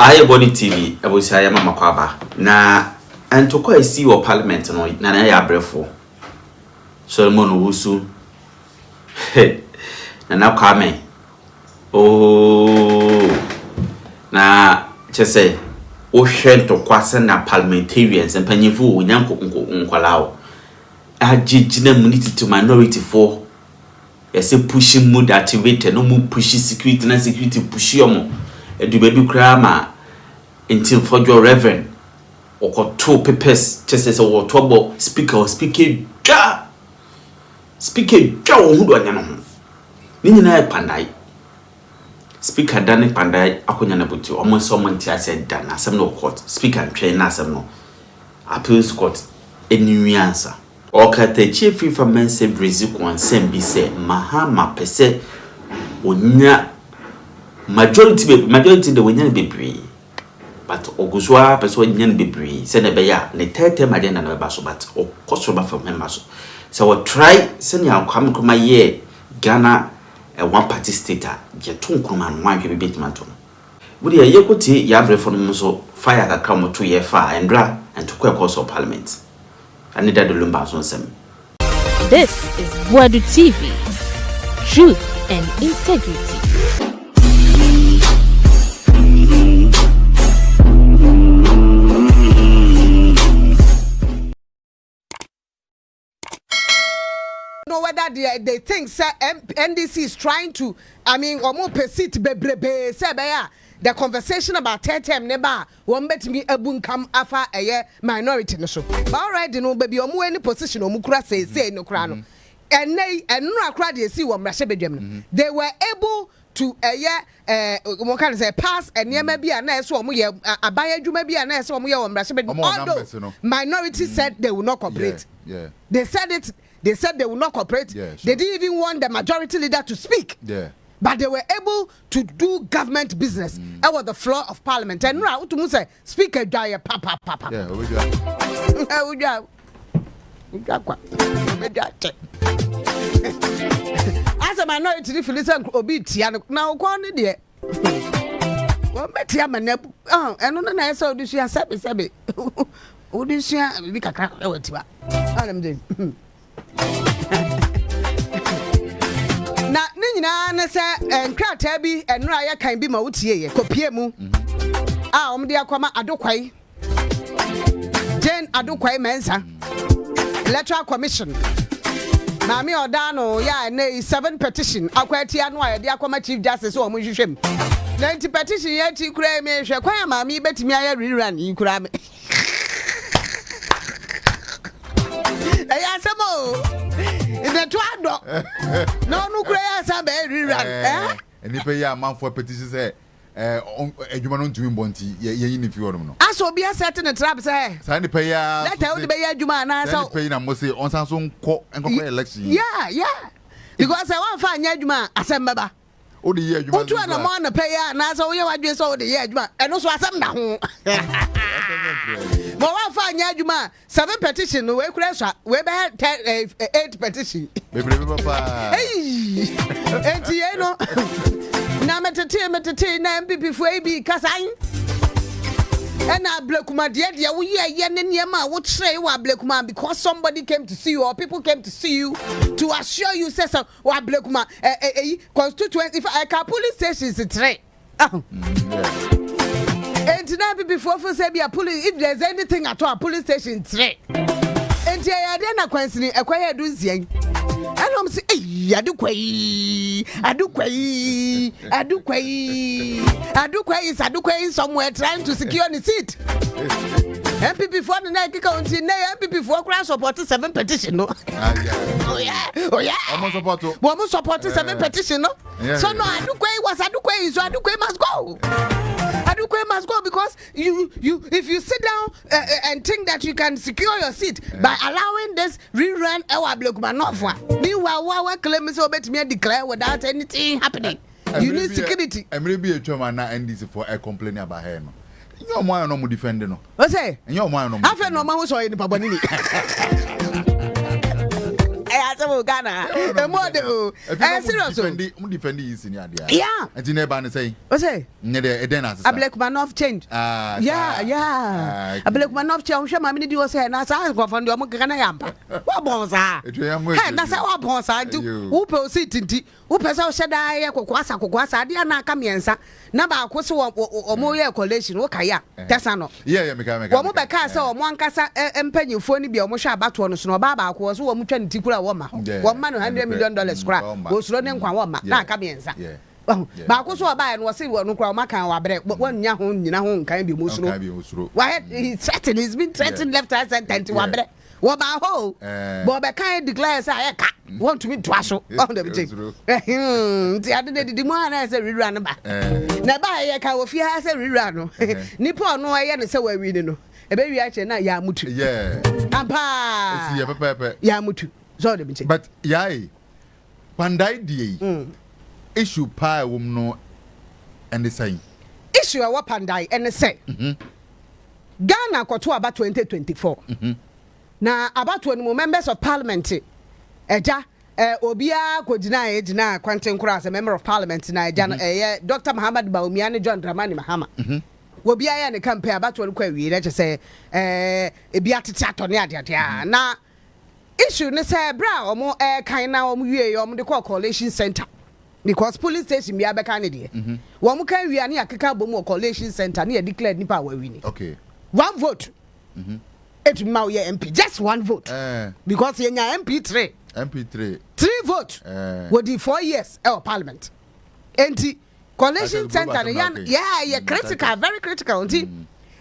Aye Body TV, I will say Mama Kwaba. Na and to quite see your parliament no na Yaa Brefo Solo Owusu. Na now come. Oh, na just say o hwe to kwase na parliamentarians and panyefo onyanko nkwalao. Ajijina muniti to minority for. Yes, pushing mood activated, no more pushy security na security push yomo. Do baby crama until for your reverend or two papers just as a water speaker speaking ja who do anyano nini na pandai speaker dane pandai akonya na buti almost someone tia said dan asem no court speaker ntwe na asem no appeals court any answer or kata chief FIFA men say Brazil consent be say mahama pese onya majority the winyan bebree but oguzwa person winyan bebree say na be ya ne tete magenda na ba so but okosoba from him so we try senya kwamkoma ye Ghana a one party state je tonkoma no wan hwe betima to we dey yekoti Yaa Brefo no so fire ka kam to ye fa andra and to course of parliament and Daddy Lumba so nsem. This is Boadu TV, truth and integrity. Whether they think NDC is trying to, I mean, or more perceive the conversation about term neba won't bet me a boon come afa a year minority no show. But already no baby or more any position or mukra say no crown. And they and no crowd you see what Rashabedem. They were able to a year what can I say pass and near maybe a nice one a buyer you maybe a nice one on Rashabedem. Although minority said they will not cooperate. Yeah. They said it. They said they will not cooperate. Yeah, sure. They didn't even want the majority leader to speak. Yeah. But they were able to do government business over the floor of parliament. And now to say speaker die papa. Yeah, as a minority, if you listen to Obiti, now go on there. Well, bet you man, and on I saw this year, Sabi. Oh, this year, we can crack out. I'm doing. Na nyina na se nkrata bi enra ya kan bi ma wotie ye kopie mu omde akoma adokwai Jane adokwai mensa electoral commission na me oda no ya na 7 petition akwati anu ya de akoma chief justice o mu hwehwem 90 petition ya ti kura me hwe kwan ma me betimi aya rerun yi kura me Ayasamo the twado no cry sabe rerun and if ya man for petition say edwuma no ntumi mbonti ye ni fi wonum no aso bia set the trap say say ni pay ya let how the be edwuma na so pay na mo say on san so nko election yeah because I want fa anya edwuma asem baba o de ye edwuma otu na mo na pay ya na so ye wadwe so de ye edwuma eno so asem na ho mo wa fa anya edwuma 7 petition we kura so we be 8 petition bebre papa enti ye no na metete na MPP for AB kasan ena blekuma de wo ye ne niema wo kire wo blekuma because somebody came to see you or people came to see you to assure you say so wo blekuma constituency if I can police stations 3 and now before say be a police if there's anything at all police station 3 and ya dey na kwansini ekwaya do zian and I'm say adukwai somewhere trying to secure the seat. MPP for the night county MPP for cross support 7 petition no. Oh yeah. Almost support 7 petition no. So no adukwai so adukwai must go. Adukwai must go because you if you sit down and think that you can secure your seat by allowing this rerun our blokuma not for. Meanwhile, what claim is about me declare without anything happening. You need security. I'm really be a chairman na NDC for a complaining about him. Your man no mo defend no. What say? Your man no. I feel no man who saw in Pabonini. Some Ghana. A model. Serious. Defend is in Yadia. Yeah. And you never say. What's it? A black man of change. Yeah. A black man of change. I'm going to do a say, and I go from the Mokanayampa. What bones are? That's how bones I do. Who proceed in tea? Who person said I Kwasa, Diana Camienza. Number or more collation. Okay, that's not. Yeah, One back castle, one casa and penny for any be almost about one snow baba was one trying to put a woman. 1 man $100 million scrap was running one man. Camienza. Yeah. But was what buy and was saying, no crowd, but 1 young can be most. Why he's threatened, he's been threatened left hand and 10 to 1 bread. What about ho? Bob kind declares I want to be twassel on the the other day the man has a rerun back. Never I can if he has a rerun. Nippon no I am so we know. A baby actually not Yamutu. Yeah. Ampa Yamutu. So the but yai Pandai D issue pie no and the same. Issue a Pandai and the say Ghana got to about 2024. Na about 20 members of parliament eja obia ko dina kwanten kura as a member of parliament na eja Dr. Muhammad Bawumia ne John Dramani Mahama obia ya ne campaign about 20 kwa wi na say ebia tete atone ade na issue ne say bra omo kan na omo wie omo de call coalition center because police station bia be kan de omo kan wi ani akeka bomu coalition center na declare nipa wa wi ni okay 1 vote it mau ye MP just 1 vote because ye nya MP3 3 vote wodi 4 years parliament enti coalition center yeah critical very critical enti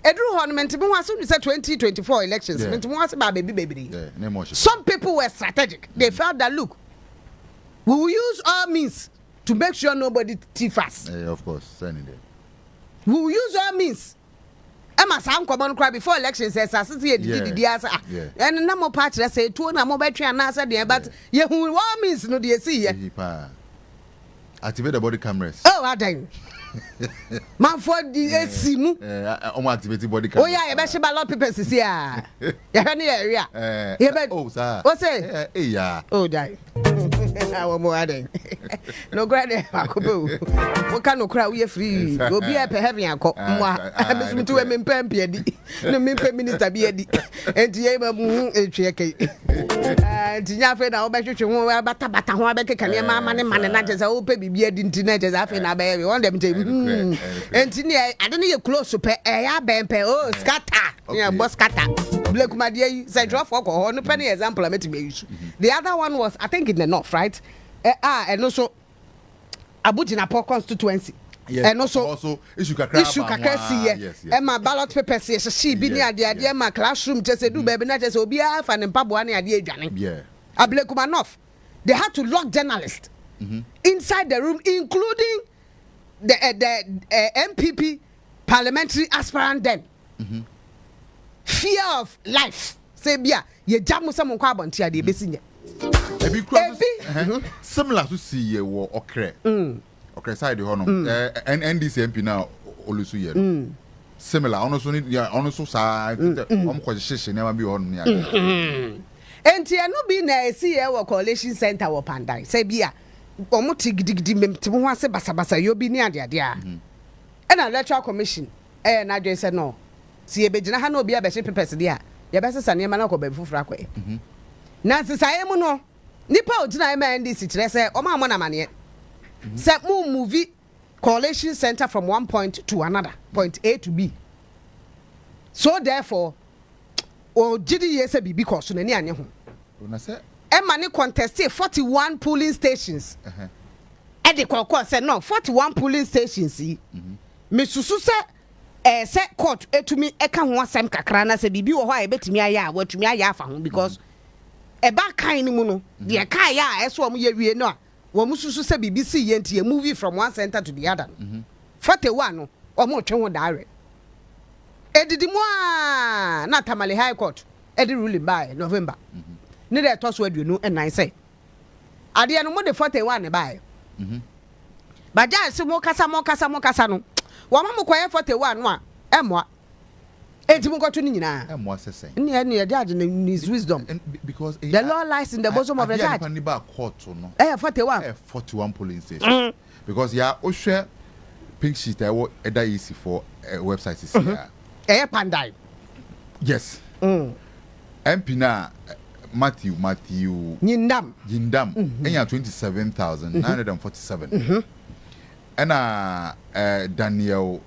edru honment me waso say 2024 elections me waso ba baby some people were strategic they felt that look we will use all means to make sure nobody thief us of course sending them we will use all means Emma Sam common cry before elections says did answer and no more party say two na mobile train answer there but you who means no dey see activate the body cameras I dying man for the simu activate body cameras oh yeah e be she ballot papers is here you hear area oh sir what say yeah oh die I more adding no grade akobo we can no cry we free obi e pe heaven akọ mwa me to we mempem piedi no mempem minister bi edi enti ye ma mu etwe kai enti nya fe na obehwehwe ho bata ho abekeka ne ma ne na jeza wo pe bibi edi nti na jeza fe na be won dem te enti ne ade ne ye close pe ya bempe oh scatter yeah boss scatter black madie say draw for ko no pe ne example am to be use the other one was I think in the north right and also Abujinapo constituency and also issue kakra see e ma ballot papers she bi ni ade ma classroom just do baby na just obi afa ne mpaboa ne ade adwane Ablekumanov they had to lock journalists inside the room including the NPP parliamentary aspirant then fear of life say bia ye jamu some kwa abonti ade be sinye ebi similar to see ye wo okre side ho no NDC MP na olusu ye similar ono so sa om ko hihye ne ma bi ho no ya enti eno bi na see ye wo coalition center wo Pandai say bia omo tigidi memti ho ase basabasa yo bi ni ade a na electoral commission na dwe say no si ebegina ha na obi abehye papers dia ye besesa ne ma na ko ba fufura ko na sisaye mu no nipa ogina ma NDC kire say o ma mo na mane say mu movie coalition center from one point to another point A to B so therefore o gidi ye say bibi ko so na ni anye ho na say e ma ne contest 41 polling stations e de kokko say no 41 polling stations yi me susu say say court etumi e ka ho asem kakra na say bibi wo ho a e betumi aya a watumi aya afa ho because e ba kan ni mu no de kai ya eso mo ye wie no a wo mususu se BBC ye ntie movie from one center to the other 41 no o mo twe ho dare edidi mu a na Tamale High Court edi ruling by November ne de to so aduonu enan say ade no mo de 41 ne by ba ja se mo kasa no wo ma mo koye 41 no a emoa enti mo ko to ni nyina e mo asese ni judge his wisdom because the law lies in the bosom of the judge ni ba court no 41 polling stations because ya o hwe pink sheet e wo eda easy for website is here pandai yes MP na Matthew Yindam enya 27,947 and Daniel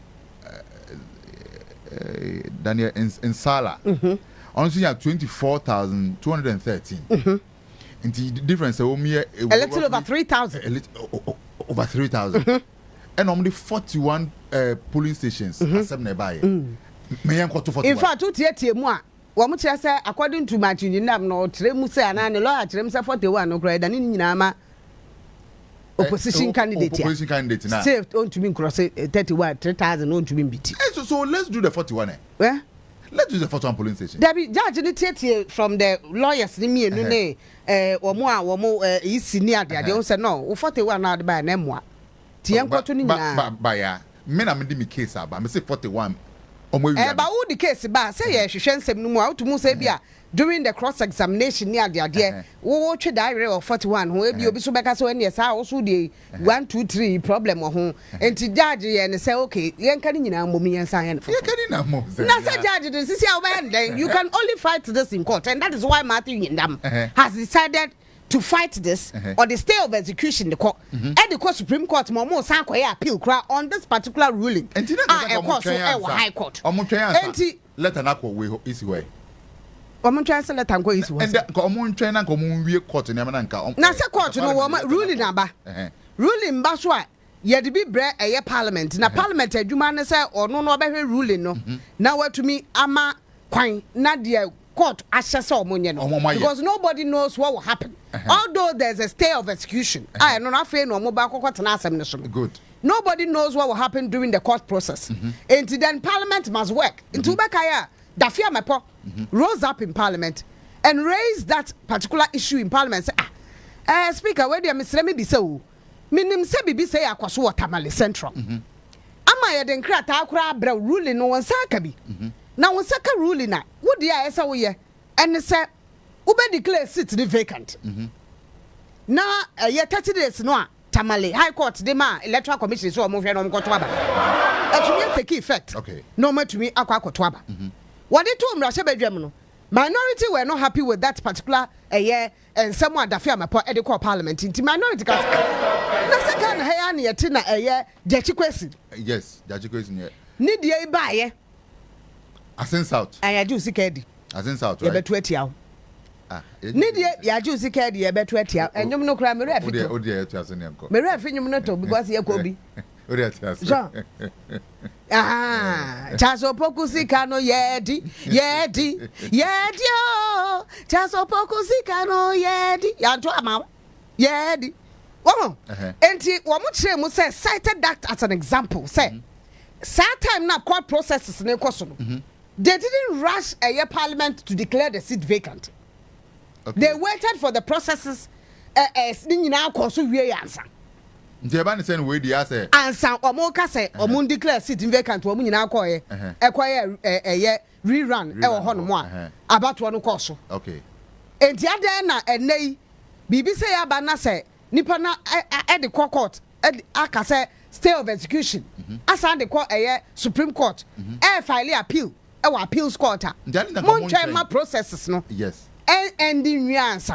Insala honestly 24,213 and the difference a little over 3,000 over 3,000 and only 41 polling stations accept nearby in fact 2 mu a wo say according to Matthew Yindam no tremu say ana ne lawyer tremu say 41 no kra da ni nyina ma opposition candidate na saved on to me cross 31 3,000 on to me biti so let's do the 41 where let's do the 41 polling station Debbie judge ni tie from the lawyers ni mienu ne wo mo isi ni ade o say no 41 na ade ba na moa tie nkoto ni nyina ba ya me na me di me case aba me say 41 ba wo the case ba say ye hwehwe nsem no mu a to mu say bia during the cross examination ni ade wo twe diary of 41 ho e bi obi so beka so ene sa wo so de 1 2 3 problem ho enti judge ye ne say okay yen kan nyina mom yen san yen yen kan na mom na say judge this is how then you can only fight this in court and that is why Matthew Yindam has decided to fight this or the stay of execution the court and the court Supreme Court mo san ko appeal cry on this particular ruling and high court enti let an akọ we isi way omo try say let an go isi way and omo try na ko mo wie court na na nka na say court no wo ruling aba ruling ba so a ye de bi bre eye parliament na parliament adwuma ne say ono no obehwe ruling no na watumi ama kwan na de court access omonye no because nobody knows what will happen although there's a stay of execution I no na fe no mo ba kokota na asem ne so good nobody knows what will happen during the court process and then parliament must work into bekaya dafia mepo rose up in parliament and raise that particular issue in parliament say speaker where dey mesre me bi say o minim se bibi say akwaso watermale central ama ye den krata akura abra ruling no won saka bi na won saka ruling na wo dia esa wo ye and say wo be declare seat the vacant na ye 30 days no a tamale high court de ma electoral commission so mo hwe no mkoto aba atumi take effect okay no matumi akwa akoto aba what they told me badwam no minority were not happy with that particular and someone dafia mapo e de call parliament inti minority ka na saka na ha na yete na jachi kwesi yes jachi kwesi ni die ba ye asen south ayaju sikedi asen south right ye betu atia ni die yaju sikedi ye betu atia enyum no kra me re afito odi etu asen enko me re afinyum no to because ye ko bi odi atia asen chaso pokusika no yedi o chaso pokusika no yedi yanto ama yedi womo enti womo kire mu say cited that as an example say that time na court processes ne koso no they didn't rush a parliament to declare the seat vacant they waited for the processes ni nyina koso wie yansa Njeba ni sen we di ase ansa omo ka say omo declare seat vacant omo nyina akoye ekoye rerun e wo ho no mo a abato no koso okay enti ade na enei bibi say aba na say nipa na e de court aka say stay of execution asa de court Supreme Court file appeal e wa appeals court a mo ntwa ma processes no yes and the nuance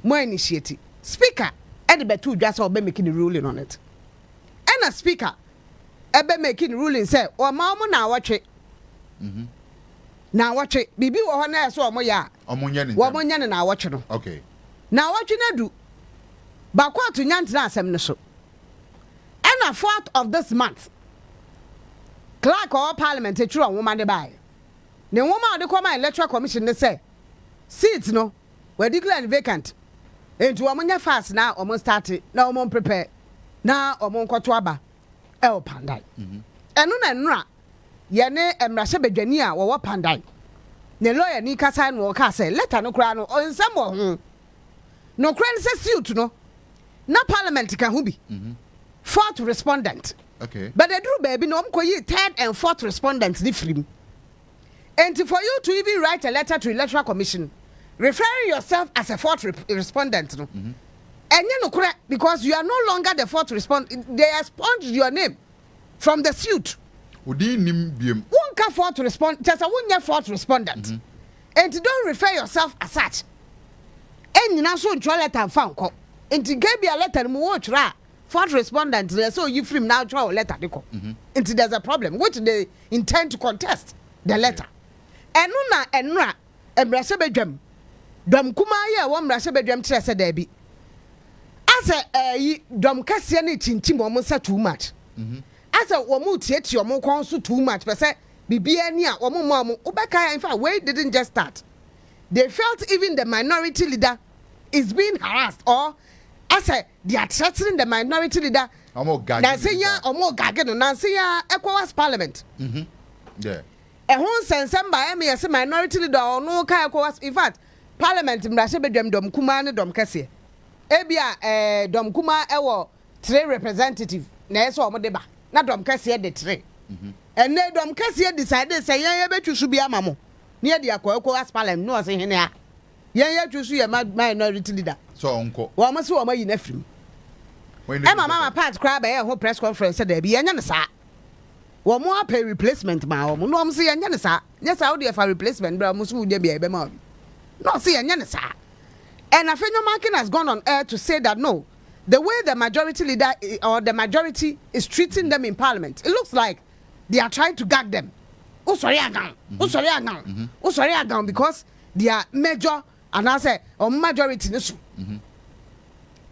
mo initiate speaker and betu just obe making the ruling on it and a speaker ebe making ruling say o ma mo na watwe na watwe bibi wo ho na so mo ya omonye ni wo monye na watwe no okay na watwe na du ba court nyantina asem ne so and a 4th of this month clerk of parliament e tru woman de bai ne woman de come electoral commission ne say seat no we declare vacant enti omonya fast na omo start na omo prepare na omo nkoto aba e o pandai enu na nra ye ne emrahye badwani a wo pandai ne lawyer ni kasa no ka say letter no kra no onsam wo ho no kra ne say suit no na parliament ka hu bi 4th respondent okay but the drew baby no omko yi 3rd and 4th respondents di frim And for you to even write a letter to Electoral Commission, referring yourself as a fourth respondent, no? And you know correct because you are no longer the fourth respondent. They expunged your name from the suit. One can fourth respond, just a 1 year fourth respondent, and don't refer yourself as such. And you now so draw letter and found call. And to give you a letter, watch ra fourth respondent. So you free now draw a letter. And there's a problem which they intend to contest the letter. And una and ra and Brasabedram. Dom Kumaya one Brasabedram Chessa Debbie. As a Dom Cassiani Chinchim almost said too much. As a woman yet your more counsel too much, but say Bibiania or Mom Obaka in fact way didn't just start. They felt even the minority leader is being harassed, or as they are threatening the minority leader. Nansiya or more gagging Nansiya ECOWAS Parliament. Yeah. A whole sense by me as a minority leader or no ECOWAS. In fact, Parliament in Brasabedam Dom Kuma Dom Cassie. Ebia Dom Kuma Ewo 3 representative. Neso Modeba. Na Dom Cassie the 3. And then Dom Cassie decided say yeah bet you should be a mamo. Near the ECOWAS Parliament no say here. Yeah you should my minority leader. So uncle. Wa maso o mayi na frim. Emma mama part cry by a press conference said there be anya na sa. Wo mo pay replacement ma wo no am say anya na sa. Nya sa wo dey for replacement bra mo so wo dey be be ma. No say anya na sa. And Afenyo Markin has gone on air to say that no, the way the majority leader or the majority is treating them in parliament, it looks like they are trying to gag them. Oh sorry again. Oh sorry again. Oh sorry again because they are major and I say or majority nisu.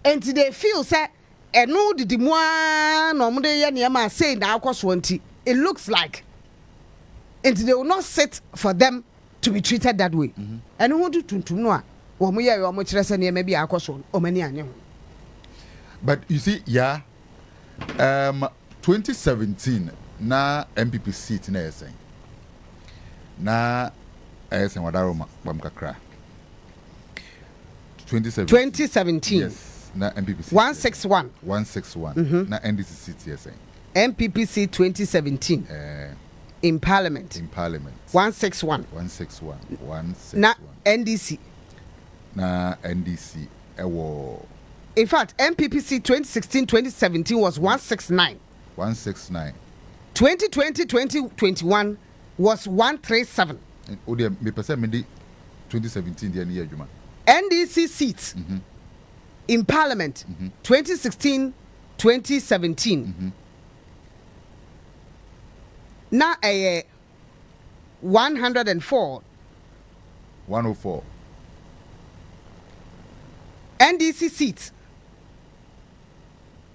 And they feel say and no the one or mode say na akoswanti. It looks like and they will not sit for them to be treated that way. And who do to know wo mo ye wo mo kire se ne maybe akoso o mani anye. But you see, yeah, 2017 na MPP seat na yesen. Na yesen wadaroma bamkakra. 2017. Yes, na MPP seat. 161. 161. Na NDC seat yesen. MPP seat 2017. In Parliament. 161. 161. Na NDC. Na NDC ewo. In fact, MPPC 2016-2017 was 169. 169. 2020-2021 was 137. Oh, dear, me percent me 2017 the year Juma. NDC seats in Parliament 2016-2017. Now 104. 104. NDC seats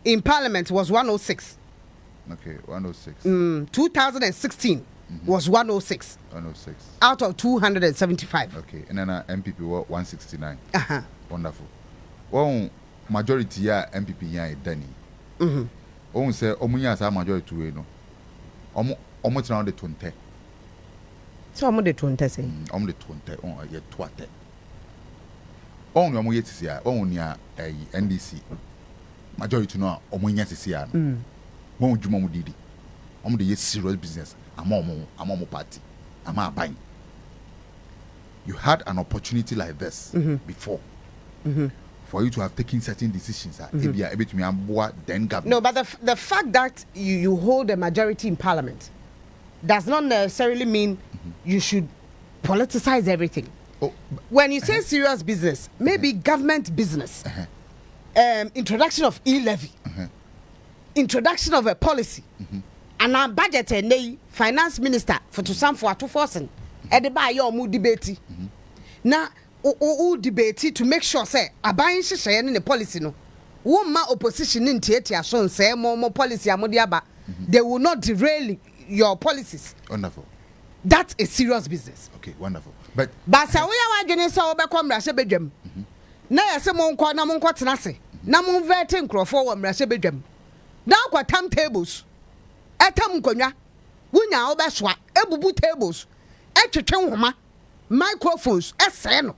in Parliament was 106. Okay, 106. 2016 was 106. 106. Out of 275. Okay, and then MPP were 169. Wonderful. Well, majority ya MPP ya Danny. Say omunya sa majority we no. Omo tena de 20. So omo de 20 say. Omo de 20 on ye 20. On your moyetia, on ya NDC majority no omunya sisia no. Won djuma mu didi. Omo de serious business. Amomo party. Ama aban. You had an opportunity like this before. For you to have taken certain decisions then government. No, but the fact that you hold a majority in parliament does not necessarily mean you should politicize everything. When you say serious business, maybe government business, introduction of e-levy, introduction of a policy, and our budget and the finance minister for to forcing at the buy your mood debate. Now, debate to make sure say abayin hyehyɛ in the policy no. Woma opposition in theater so say more policy amodiaba. They will not derail your policies. Wonderful. That's a serious business. Okay, wonderful. But say we are wadwene say obekɔ mrahye bedwam. Na yɛsɛ mo nkɔ na mo nkɔ tena se. Na mo vete nkrɔfo wɔ mrahye bedwam. Na akɔ tam tables. Etam nkonwa. Wunya obɛsoa ebubu tables. Etwetwe nhoma. Microphones ɛsɛ no.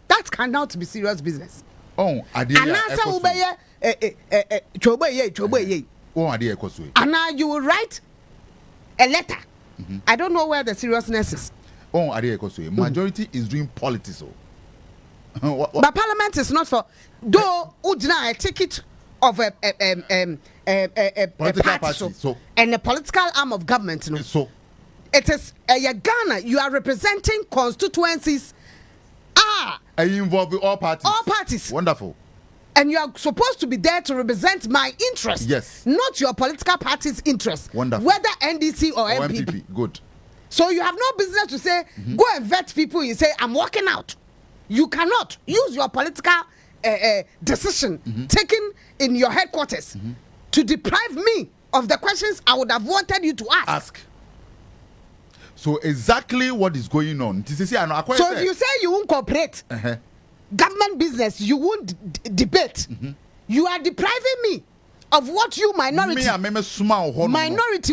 That cannot be serious business. Oh, adie. Anasa ubeye choboye. Oh, adie ekosue. And now you will write a letter. I don't know where the seriousness is. Oh, majority is doing politics. What? But parliament is not for though Ujina a ticket of a political party, so and a political arm of government. No. so It is Ghana. You are representing constituencies. are you involved with all parties? All parties. Wonderful. And you are supposed to be there to represent my interest. Yes. Not your political party's interest. Wonderful. Whether NDC or MPP. Good. So you have no business to say, go and vet people. You say, I'm walking out. You cannot use your political decision taken in your headquarters to deprive me of the questions I would have wanted you to ask. So exactly what is going on. So if you say you won't cooperate, government business, you won't debate. You are depriving me of what you minority. Minority,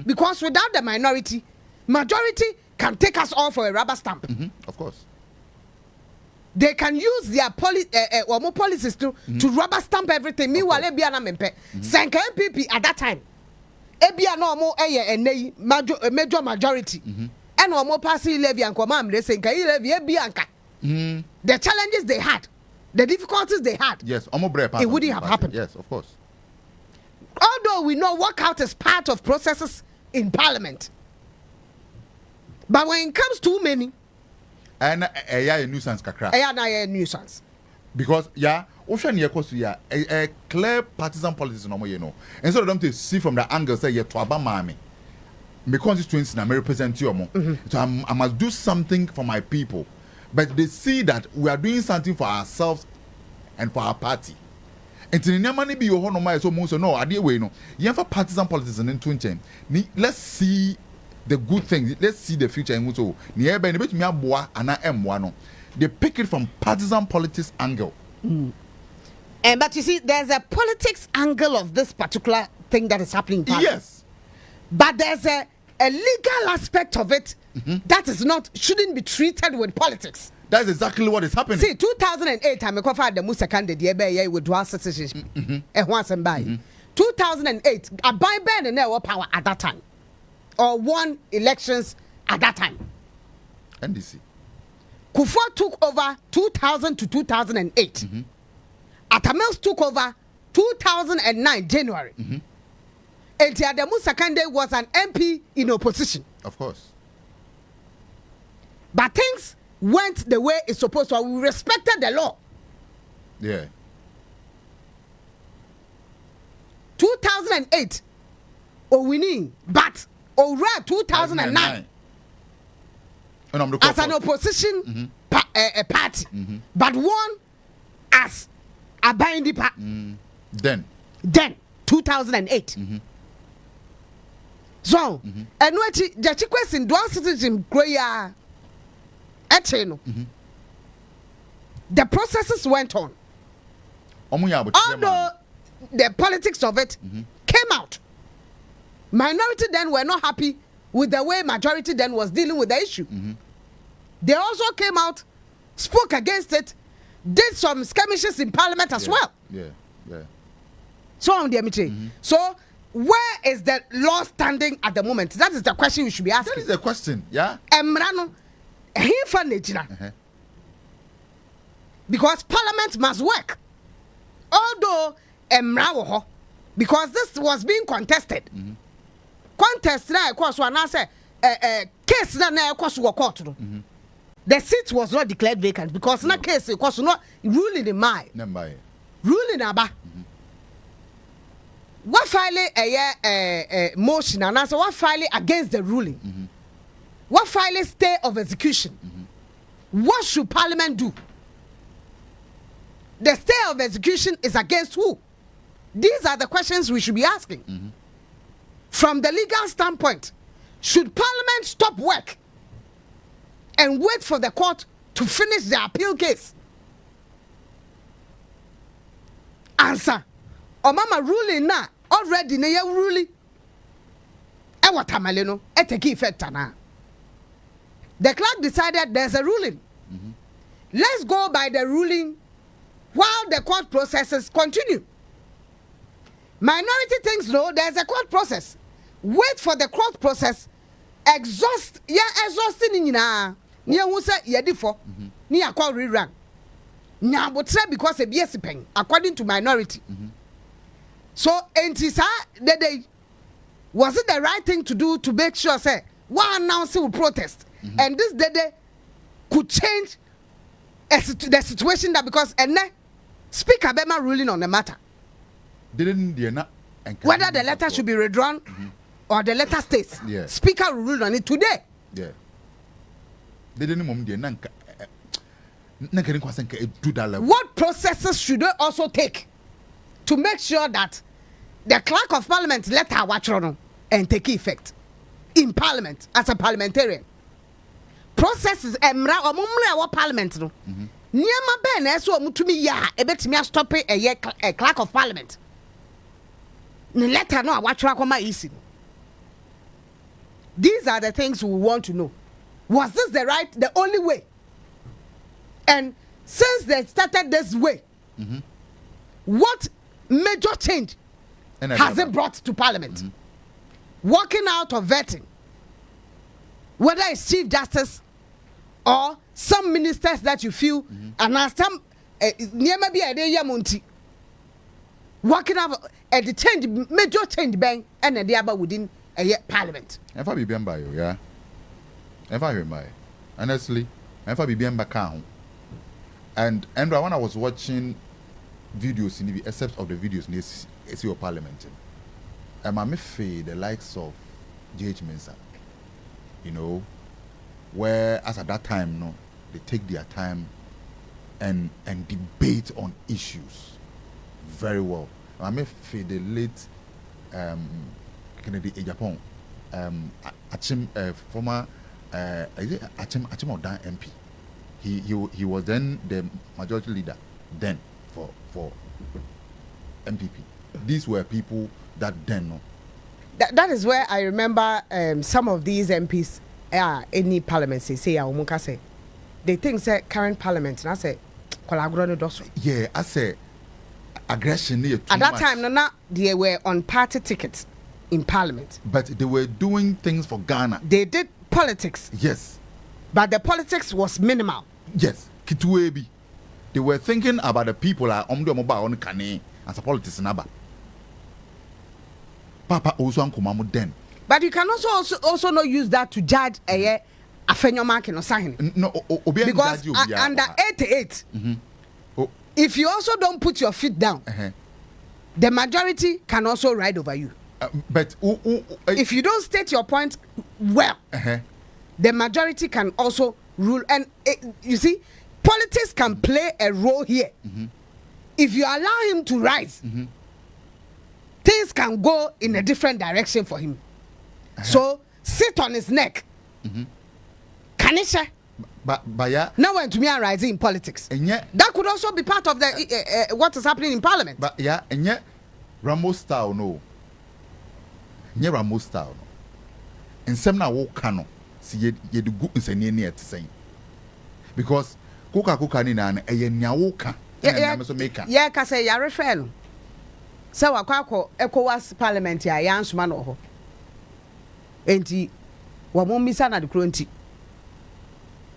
because without the minority, majority can take us all for a rubber stamp. Of course. They can use their policies to rubber stamp everything. Meanwhile, Ebiana Mempe, Sanka MPP at that time. Ebiana mo a major majority. And no more passing levy and command. They say, the challenges they had, the difficulties they had. Yes, it wouldn't have happened. Yes, of course. Although we know walkout is part of processes in parliament. But when it comes to many, and a nuisance kakra. A nuisance. Because a clear partisan politics no more, you know. And so them to see from the angle say to Abamami. My constituency I represent you more. So I must do something for my people. But they see that we are doing something for ourselves and for our party. And to the money be your home so most no idea way no. You have partisan politics in twin. Let's see the good things. Let's see the future and so near by the bit me aboa and I am one. They pick it from partisan politics angle. But you see, there's a politics angle of this particular thing that is happening. Yes. But there's a legal aspect of it that is not, shouldn't be treated with politics. That's exactly what is happening. See, 2008, I'm a the Musa candidate with dual citizenship. 2008, a buy ban and no power at that time. Or won elections at that time. NDC. Kufuor took over 2000 to 2008. Atamels took over 2009 January. And Adamu Sakande was an MP in opposition. Of course. But things went the way it's supposed to. We respected the law. Yeah. 2008, winning, but over 2009 as an opposition party, but won as a binding party. Then 2008. So, and what the question dual citizen groya etcheno. The processes went on. Although the politics of it came out, minority then were not happy with the way majority then was dealing with the issue. They also came out, spoke against it, did some skirmishes in parliament as well. Yeah. So on the So where is the law standing at the moment? That is the question you should be asking. That is the question, yeah. Emrano, because parliament must work. Although Emrawo, because this was being contested. Contest na course one say case na course court. The seat was not declared vacant because na case course not ruling in my ruling aba. What file a motion and answer what file against the ruling? What file stay of execution? What should parliament do? The stay of execution is against who? These are the questions we should be asking. From the legal standpoint, should parliament stop work and wait for the court to finish the appeal case? Answer. Mama ruling na already na ruling. E watamaleno e take effect na. The clerk decided there's a ruling. Let's go by the ruling while the court processes continue. Minority thinks no, there's a court process. Wait for the court process exhausting nyina ne hu say yedi fo ne yakwa rerun nya botre because e biesi pen according to minority so entisa they was it the right thing to do to make sure say one announcing will protest and this they could change the situation that because speaker Bema ruling on the matter whether the letter should be redrawn or the letter states speaker ruled on it today they didn't what processes should they also take to make sure that the clerk of parliament letter watch on and take effect in parliament as a parliamentarian processes emra omumre our parliament no niema be na eso omutumi ya ebetimi stop a clerk of parliament the letter no watch akoma easy. These are the things we want to know. Was this the only way? And since they started this way, what major change has it brought to parliament? Walking out of vetting, whether it's chief justice or some ministers that you feel, and some walking out the change, major change bang, and the other within parliament. If I be by you, yeah. If I remember, honestly, if I be back count. And when I was watching videos in the except of the videos in this SEO parliament, I may feel the likes of J.H. Mensah, you know, where as at that time, no, they take their time and debate on issues very well. I may feel the late Kennedy Japan, former Achim Odan MP. He was then the majority leader then for NPP. These were people that then no. That is where I remember some of these MPs any parliament say they think say current parliament and I say yeah, I say aggression at that time they were on party tickets in parliament, but they were doing things for Ghana. They did politics, yes, but the politics was minimal. Yes, Kituebi. They were thinking about the people on Kane as a politician. Papa also Kumamu then. But you can also not use that to judge a mark or sign. No, because under 88, if you also don't put your feet down, the majority can also ride over you. But if you don't state your point well, the majority can also rule. And you see, politics can play a role here. If you allow him to rise, things can go in a different direction for him. So sit on his neck. Kanisha. But yeah. Now when to me are rising in politics. And yet, that could also be part of the what is happening in parliament. But yeah, and yet Ramo style no. Nye Ramo style no. And some now walk cano. See ye do good in near to say. Because Coca ni na eye nyawoka. Yeah, ka say ya refer no. Serwaa kwako ECOWAS parliament ya yansuma no ho. Enti wo mo misa na de kronti.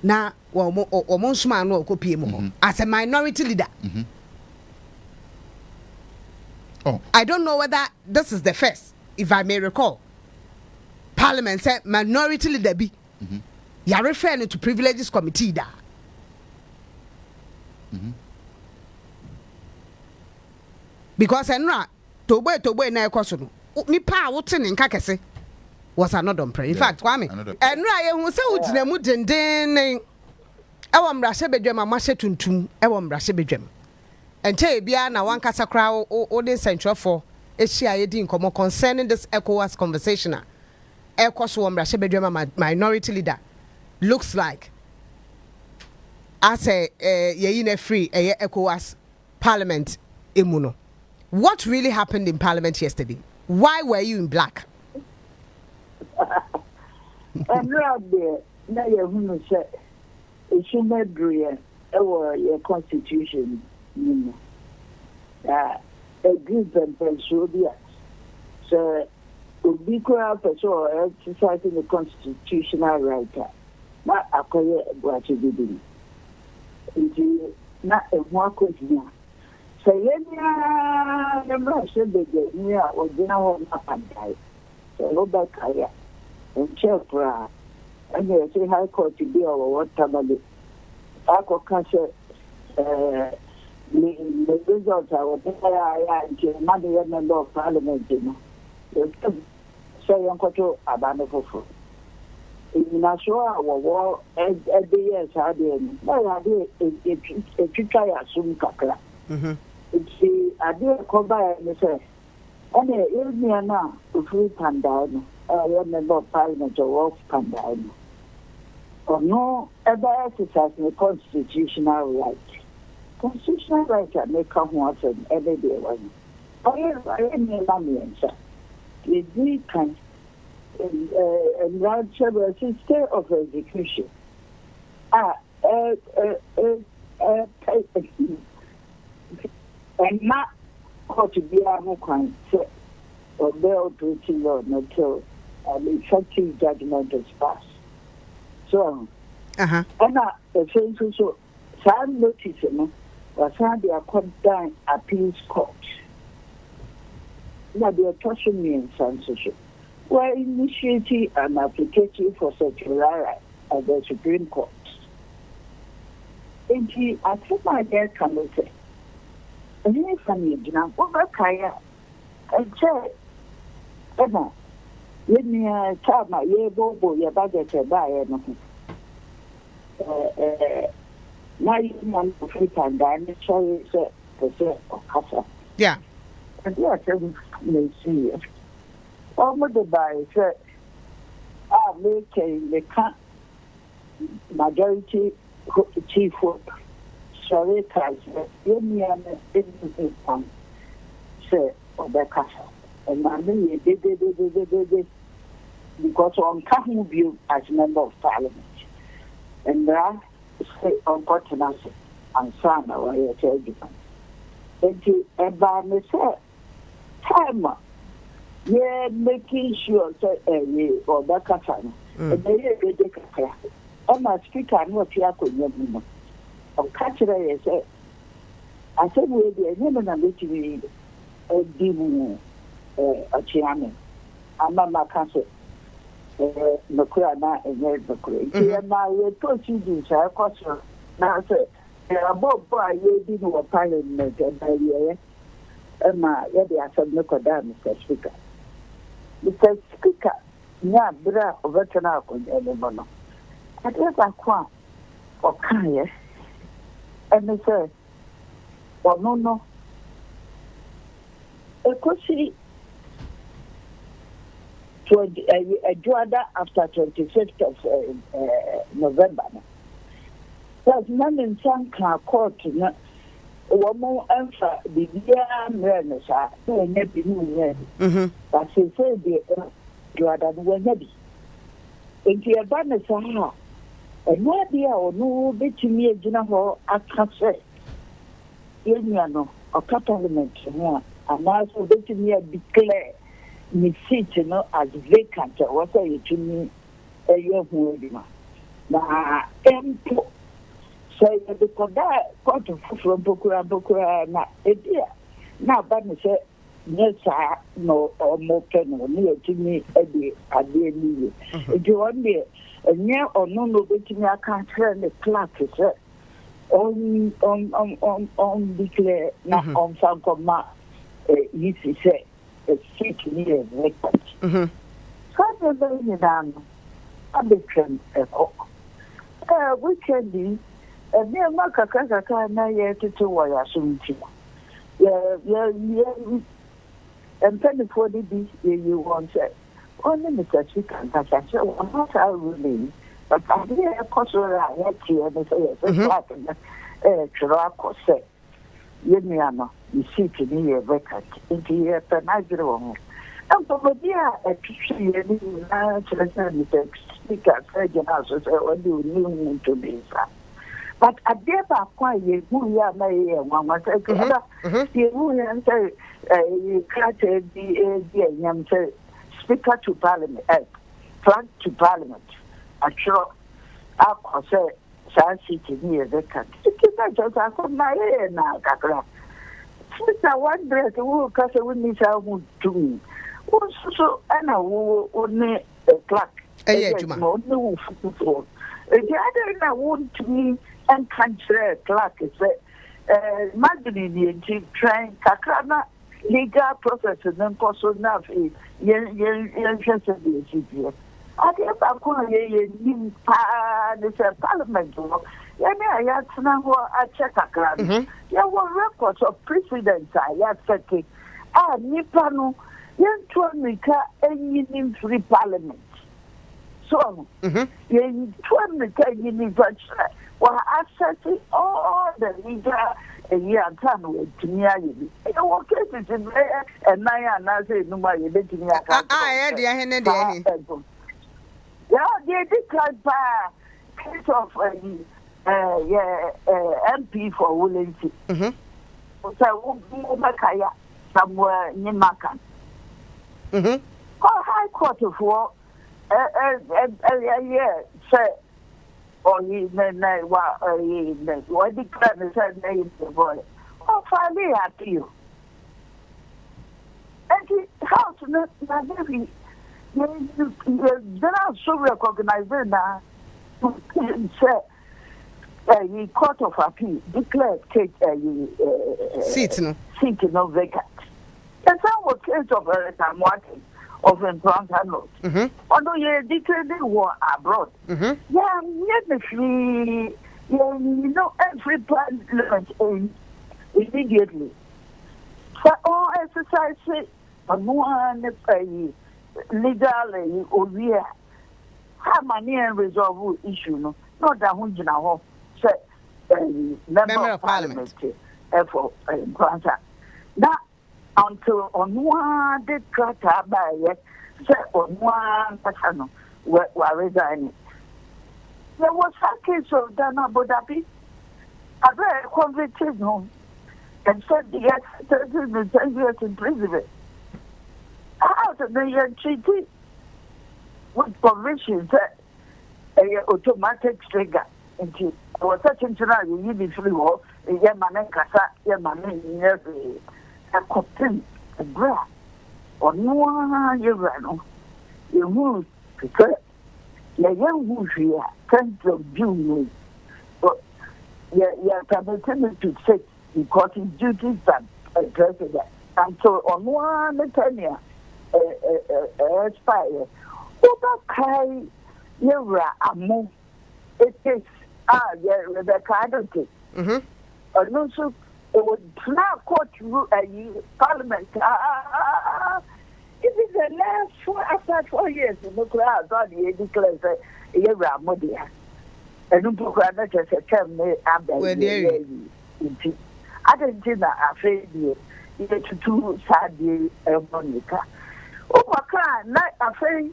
Na wo mo nsuma no okopie mo ho as a minority leader. Oh, I don't know whether this is the first, if I may recall. Parliament said minority leader be. You are referring to privileges committee da. Because enra tobo na ekoso no. Nipa wote ne nka kese was another prayer. In fact, Kwame, enra ye hu se ugina mu denden ewo mrahye bedwam amahye tuntum ewo mrahye bedwam. Ente bia na wankasa kra o de central for ehia ye di nkomo concerning this ECOWAS conversation. Ekoso mrahye bedwam minority leader looks like as a ye in free ECOWAS parliament emuno. What really happened in parliament yesterday? Why were you in black? I'm not there. Now you say it should not be your constitution. You know, a group and Pennsylvania. So obi kura person exercising the constitutional right na akoye buachi bibiri nti na ehwa kodia so yenya number shebege ni a ogina ho na pandai so roba kaya enchepra and say high court bi o what tabale akokase the results are what mother member of parliament so yankoto abane fofo na so awo every year sa de ni na ya de e twitwa ya sum kakra it's ade ko ba ni say ene irnia na free panda no ya member of parliament of panda no or no ever exercise the constitutional right. Constitutional rights are make come once and every day one. I mean, we can enlarge the system of execution. And not how to be a crime or bail to law until an effective judgment is passed. So, and the thing so, some notice, was had their down appeals court. Now they are touching me in censorship. We're initiating an application for Serwaa at the Supreme Court. And I think my dad can say, and then from you, over Kaya, and say, Emma, let me tell my year bobo, your budget to buy anything. Now you want to flip and dine, so say, Casa. Yeah. And yes, may see it. Almost the buy said, making the majority chief work. Sorry, in say, the Casa. And I mean, because on coming view as member of parliament. And there say on continence and son or I tell you. And by me say, time, yeah, making sure say or that Casa. And they get the on my speaker, and what you are going of catcher, I say, I said, we'll be a human and literally a demon, a chairman. I'm not my counsel. Nokura na enye nokura. Ye na we to chidi cha kwaso na say ya bobo aye di no parliament na ye e ma ye dey asem no koda Mr. Speaker. Mr. Speaker nya bra overtona akonye le bono. Ade ba kwa o kan ye. And say no. Ekosi a Juada after 25th of November. That's none in some court. One more answer the year Meresa, who never knew. But she said the Juada were heavy. If you are done as a and no idea or no bit to me a general, I can't say. Uniano or parliament, and also bit to me a declare. Me seat, as vacant. What are you to me? A year who na empo. So the court from Bokura, na idea. Now, but me say, yes, no, or more pen or near to me, a day. If you want me, a near or no, to me, I can't turn the clock, sir. On declare, not on some command, easy say. A seat near record. So I'm very down. I became a cook. We can be a mere Makaka na yet to wire soon. And penny for the be you want say. Only Mr. Chicken, I said, I'm not out really. But I did a course I had here and say, Chiraco said, Yemiano. You see to me a record into here, and I get wrong. And for dear, a picture, speaker, surgeon, also, what do you mean to be, sir? But I dare quite a who ya may, one must say, you who say, you can't be a young Speaker to Parliament, Clerk to Parliament. Actually, I could say, City near the country. I just asked my hair now, Kakra. Since I wonder who because I wouldn't say who to me. So, and I would need a clerk. The other I want to me and country clerk is Magdalene trying Kakrana legal process and then also now I guess I'm going to Parliament. I had to check a crowd. There were records of precedents. I had said, Nipano, young to America, and free Parliament. So, you told me that you need to accessing all the legal year time with me. You know, cases in there, and I say, no, my letting me. I had the yeah, they declared by case of MP for Woolensey. So, Makaya, somewhere near Makan. High Court for say, or he may what declared the name of the boy. Oh, finally, appeal. And the house, not very. They are so recognized now. The Court of Appeal declared seat no vacant. The same case of Martin of Implantation. Although you declared war abroad. Yeah, free. You know, every parliament immediately. For all exercise, one legally over how many resolve issue no not that one now say member of parliament for now until on one the crata by say on one person were resigning. There was a case of Dana Bodapi a very convicted no and said yes 10 years in prison. Out of the treaty with provisions automatic trigger into was such international you be free war, a Yamanen Kasa, Yamanen, a cotton, a bra, or no one you ran. You move because the young who here can't do me. But you're permitted to take the court's duties and address it. And so on one tenure. Expire. Okay, you're a move. It is Rebecca. I don't think. And also, it would now court Parliament. It is the last after 4 years. Look at God, he declares you're a modia. And you put another just a term. I didn't think I afraid you. You to do sad Monica. Oh, I can't. I think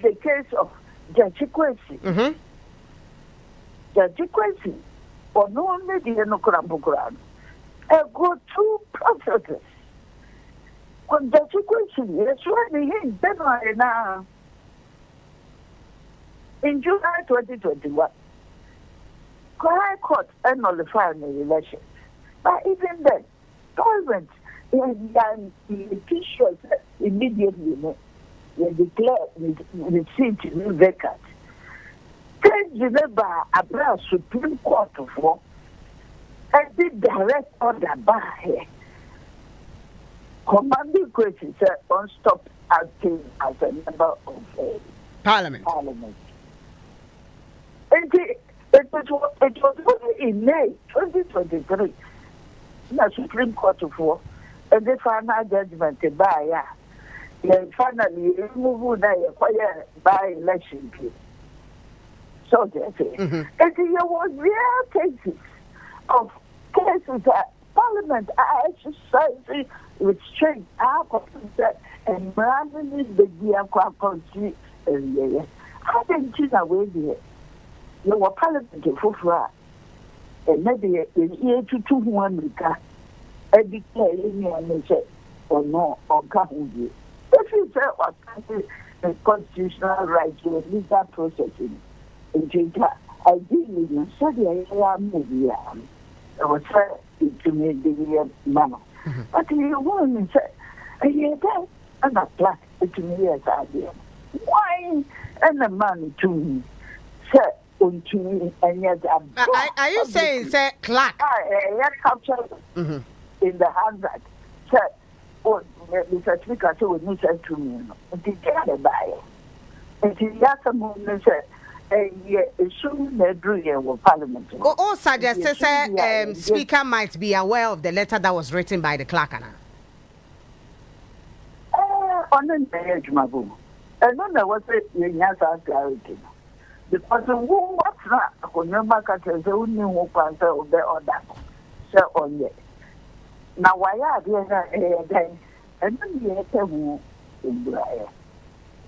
the case of Judge Quincy. Judge Quincy, or no one made the Nokrambukran. I go to processes. When Judge Quincy is running in January now, in July 2021, High Court nullified the election. But even then, Parliament the officials immediately they declare the seat vacant. Then Geneva Abra Supreme Court of War and did direct order by here. Commanding question said on stop acting as a member of Parliament. And it was only in May 2023 the Supreme Court of War and the final judgment by finally remove by election. So they say. And there was real cases of cases that Parliament are exercising restraint and randomly the Diakwa country. How did you know there? You were Parliament for and maybe in year to 2 1 and declare any or no or can't you. This you say what the constitutional right to a legal process in ideally, study a movie. I was trying to make the mama. But you want to say, I hear that, and I plan to me as idea. Why? And the money to me, sir, to me, and yet are you saying, say, clâsh? I captured in the hazard, sir. Oh, Mr. Speaker, so we need to me. It is the buyer. It is just a moment, sir. Parliament. Oh, suggest Speaker might be aware of the letter that was written by the clerk. On the marriage, my boom. I don't know what it clarity. Because what's not, when your market is only who can tell the order. So on it. Now, why are there then? And then you have to move.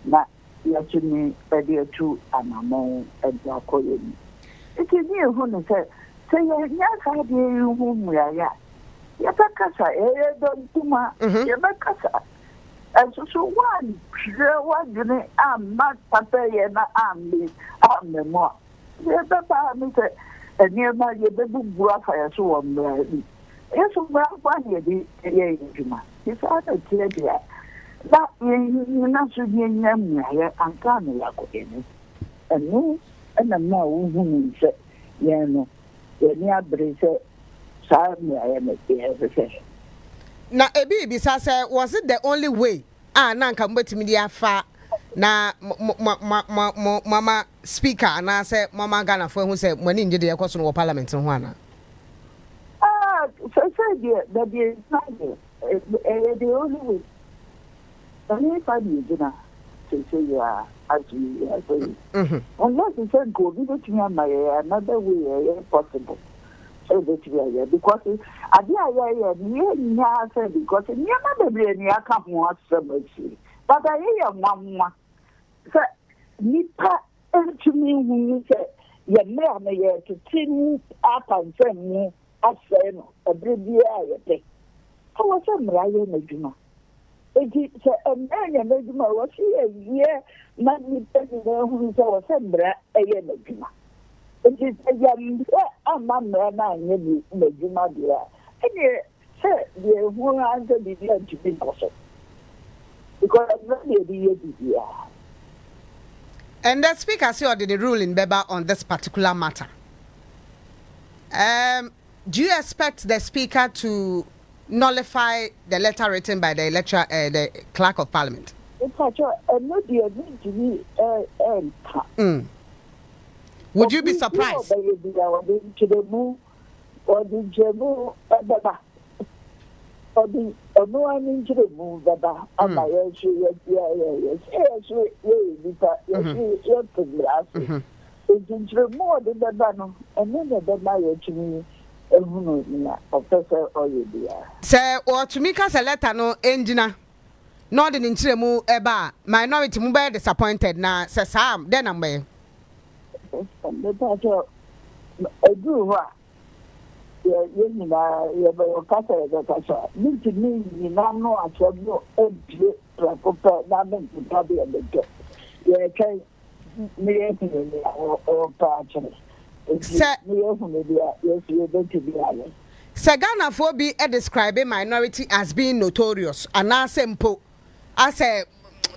Now, Yachini, Edia 2, and Amon, and Yakoyim. It is near who said, say, yes, I dear you whom we are yet. Yabakasa, don't Tuma, Yabakasa. And so one, what you know, I'm not Papa, and I'm the more. Yabaka, Mr. And nearby your baby graphire, so I'm ready. Yes, one year, the his other clear. That you not should be in them and come like in it. And no, and a more woman said, no, Yaa Brefo Solo Owusu. Now, a baby says, was it the only way? Nan come with me, dear fa. Na mama speaker, and I said, Mama Ghana for who said, when in the question of Parliament in Wana. So, that is not the only way. If I need to say you are actually, unless you said go, we don't have my another way possible. So that we are here because I did say because never be any account more so much. But I hear one so Nipa to me when you say your man to tin up and send me a friend a baby. I was a Ryan. It is a man and a was here a year, not me who is our sembra a year. It is a young man, and Medina, dear. And you said, the who answered the year to be possible. Because I'm not the year. And the speaker said the rule in Beba on this particular matter. Do you expect the speaker to nullify the letter written by the clerk of parliament? Would you be surprised? Say or to me cast a letter no engineer. Not in Inchemu eba minority mube disappointed na say Sam then I'm by. Ghana for be describing minority as being notorious and now simple. I say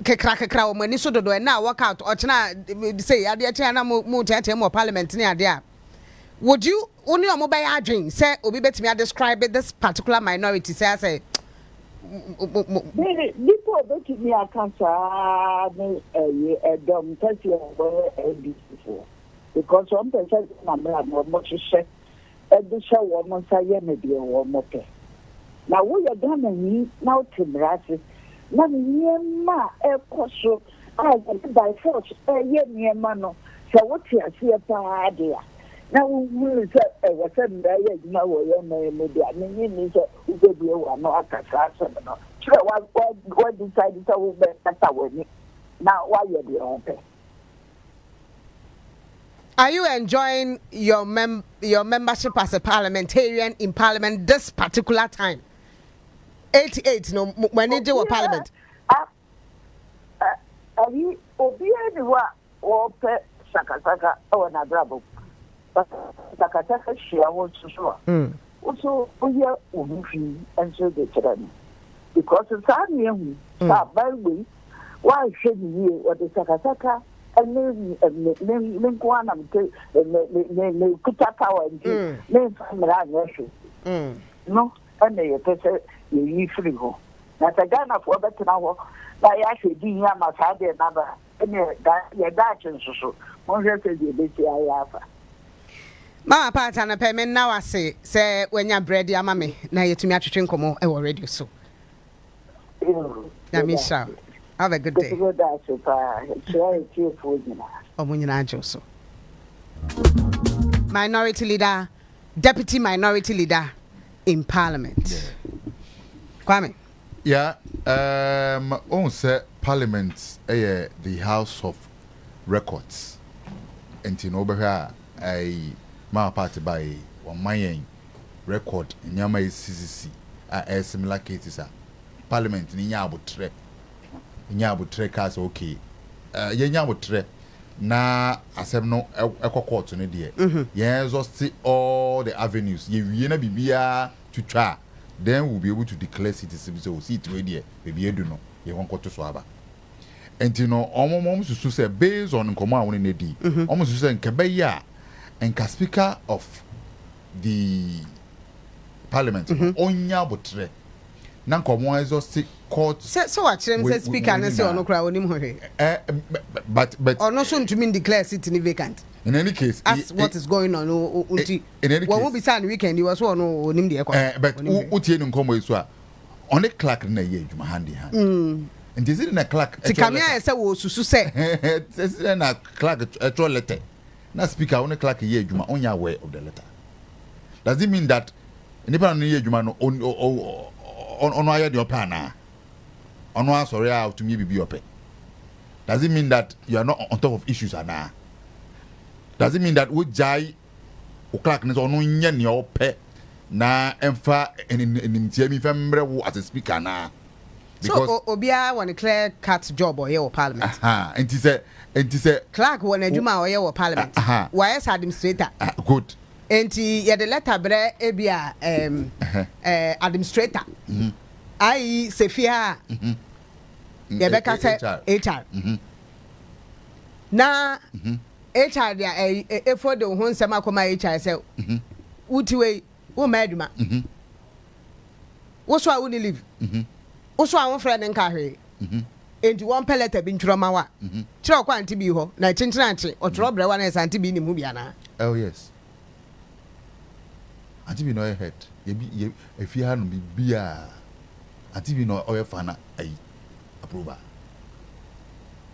kekra o mani so dodo na work out or say ade chana mu tete mo parliament ni ade. Would you only your mobile adwin say obi betimi describe this particular minority say I say people betimi akansa no dom tete o before because some person na me much share edisha wo mo say me de wo mo pe na wo ye Ghana ni na o timrase na niema ekoso by force ye niema no se wo ti ase pa ade na wo wu se wo se nda ye gina wo ye na me de ani ni se wo be bi wo no akasa so no sure wa decide to wo be tata wo ni na wa ye de on pe. Are you enjoying your membership as a parliamentarian in parliament this particular time? 88 no when you do a parliament. Ayi obi anywa ope sakasaka o na brabo. Sakasaka shia wo so. Also oye omufi enso de tirani. Because sa me hu sa balwe wa hwe ni o de sakasaka ne kwana mte ne kutaka wa ndi ne famra nyesho. No ane ye pese ye free ho. Na tagana fo betina ho. Ba ya hwedi ya masade na ba ene da ya da chinsusu mo hwe se de be ti ayafa Mama Pata na payment na wase se wenya bread ya mame na yetumi atwetwe nkomo e wo radio so. Na me sha. Have a good day. Omunyina ajo so. Minority leader, deputy minority leader in parliament. Kwame. Yeah, on say parliament the House of Records. And in over here, my party by one my record in Yama CCC a similar cases. Parliament in Yabu tre cars okay. Yabu tre na asem no court no dear. Yeah, exhaust all the avenues. You na bibia to try. Then we'll be able to declare citizens. So see it ready. Maybe do no. You won't go to Swaba. And you know, almost to say based on command when they did. Almost to say Kebeya and Speaker of the Parliament. Onya botre. Nan common exhausted court. So what say speaker and say no cry on him. But or not soon to mean declare sitting vacant. In any case, that's what is going on. In any case, what will be signed weekend? You was one on him there. But Utian come with on a clerk in a year, my handy hand. And is it in a clerk? To come here, say, was to say, a clerk a troll letter. Now, speaker, on a clerk a year, you are on your way of the letter. Does it mean that anyone year you man on your plan? On one sorry out to me be your pay. Does it mean that you are not on top of issues now? Does it mean that we jai o clerkness or no yen your pet na emfa in Tiemi Fembre as a speaker now? Because so Obia want a clear cut job or your parliament. And he said clerk want a juma or your parliament. Why is administrator? Good. And he the letter bre ebia administrator. I Sefia Rebecca said HR. Na HR dia for the whole sema koma HR say utiwe wo maduma wo so a wo ni live wo so a wo friend nka hwe enti one pellet bi ntwroma wa kire kwa anti bi ho na chinchina anti otro bre wa na santi bi ni mu bia na. Oh yes, anti bi no head ye efi ha no bi bia anti bi no oye fana ai approval.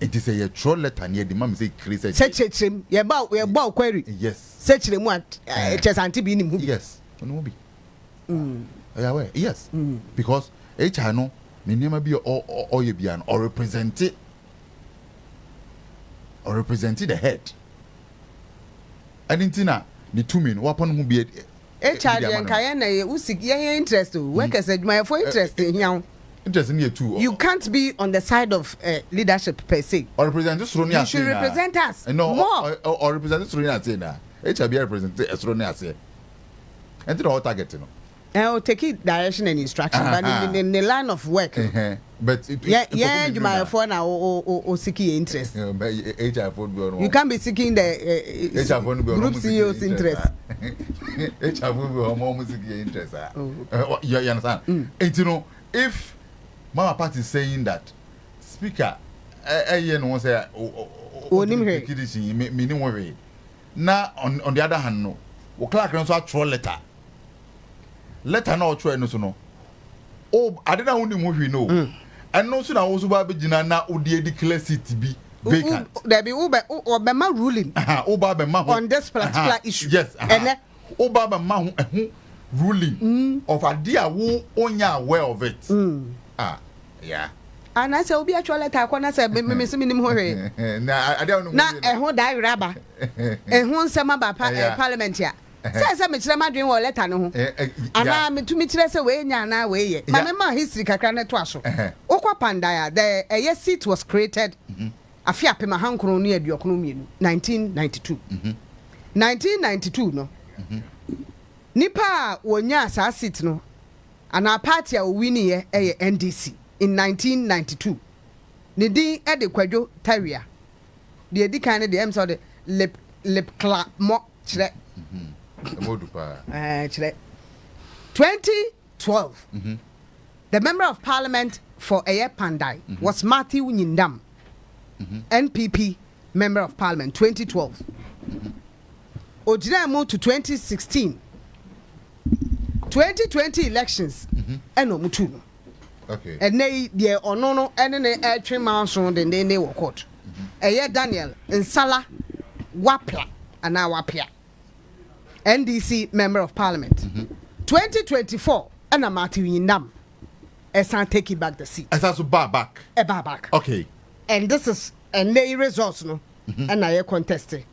It is a troll letter near the mom say Chris. Search him, ye bow query. Yes. Search him what anti be in him. Yes. No be. Yes. Because HR no me never be or you be an or represent the head. And intina the two men weapon who be HR and Kayana usik ye interest workers my for interest in interesting here too. You can't be on the side of leadership per se. Or represent Sronia. You should represent us. No, more. Or represent Sronia say na. HB represent Sronia say. And all targeting. I'll take it direction and instruction, but in the line of work. But you might phone or seeking interest. You can't be seeking the group CEO's interest. HR will be more seeking interest. You understand? And you know, if Mama Party is saying that speaker no say meaning way. Now on the other hand no we clerk no so throw letter no throw no so no oh I didn't want him no and no so na also ba begina na odi declare city bi vacant there be Obama ruling on this particular issue. Yes and Obama ruling of a dear who onya aware of it. Yeah. And I say obi actually letter akona say me minim ho hwe. Na I don't know. Na ehun dai raba. Ehun nsema ba parliament ya. Say me kire madwen wo letter no ho. Ana me tumi kire say we nya na we ye. Ma me ma history kakra ne to aso. Okwa panda ya the seat was created afia pema hankro no aduokono mienu 1992 1992 no nipa wonya sa seat no ana party a owini ye NDC in 1992 ne din e de kwadwo taria de edi kan ne de em so de lip cla mo chire modu pa chire 2012 the member of parliament for Eye Pandai was Matthew Nyindam NPP member of parliament 2012 Ojina moved to 2016 2020 elections eno mutu okay and they ono no ene ne etwe manso de ne wo court Eye Daniel Nsala Wapia ana Wapia NDC member of parliament 2024 and Matthew Nyindam Esan take it back the seat. Esan so back. Back. Okay. And this is and the results no. And I contested.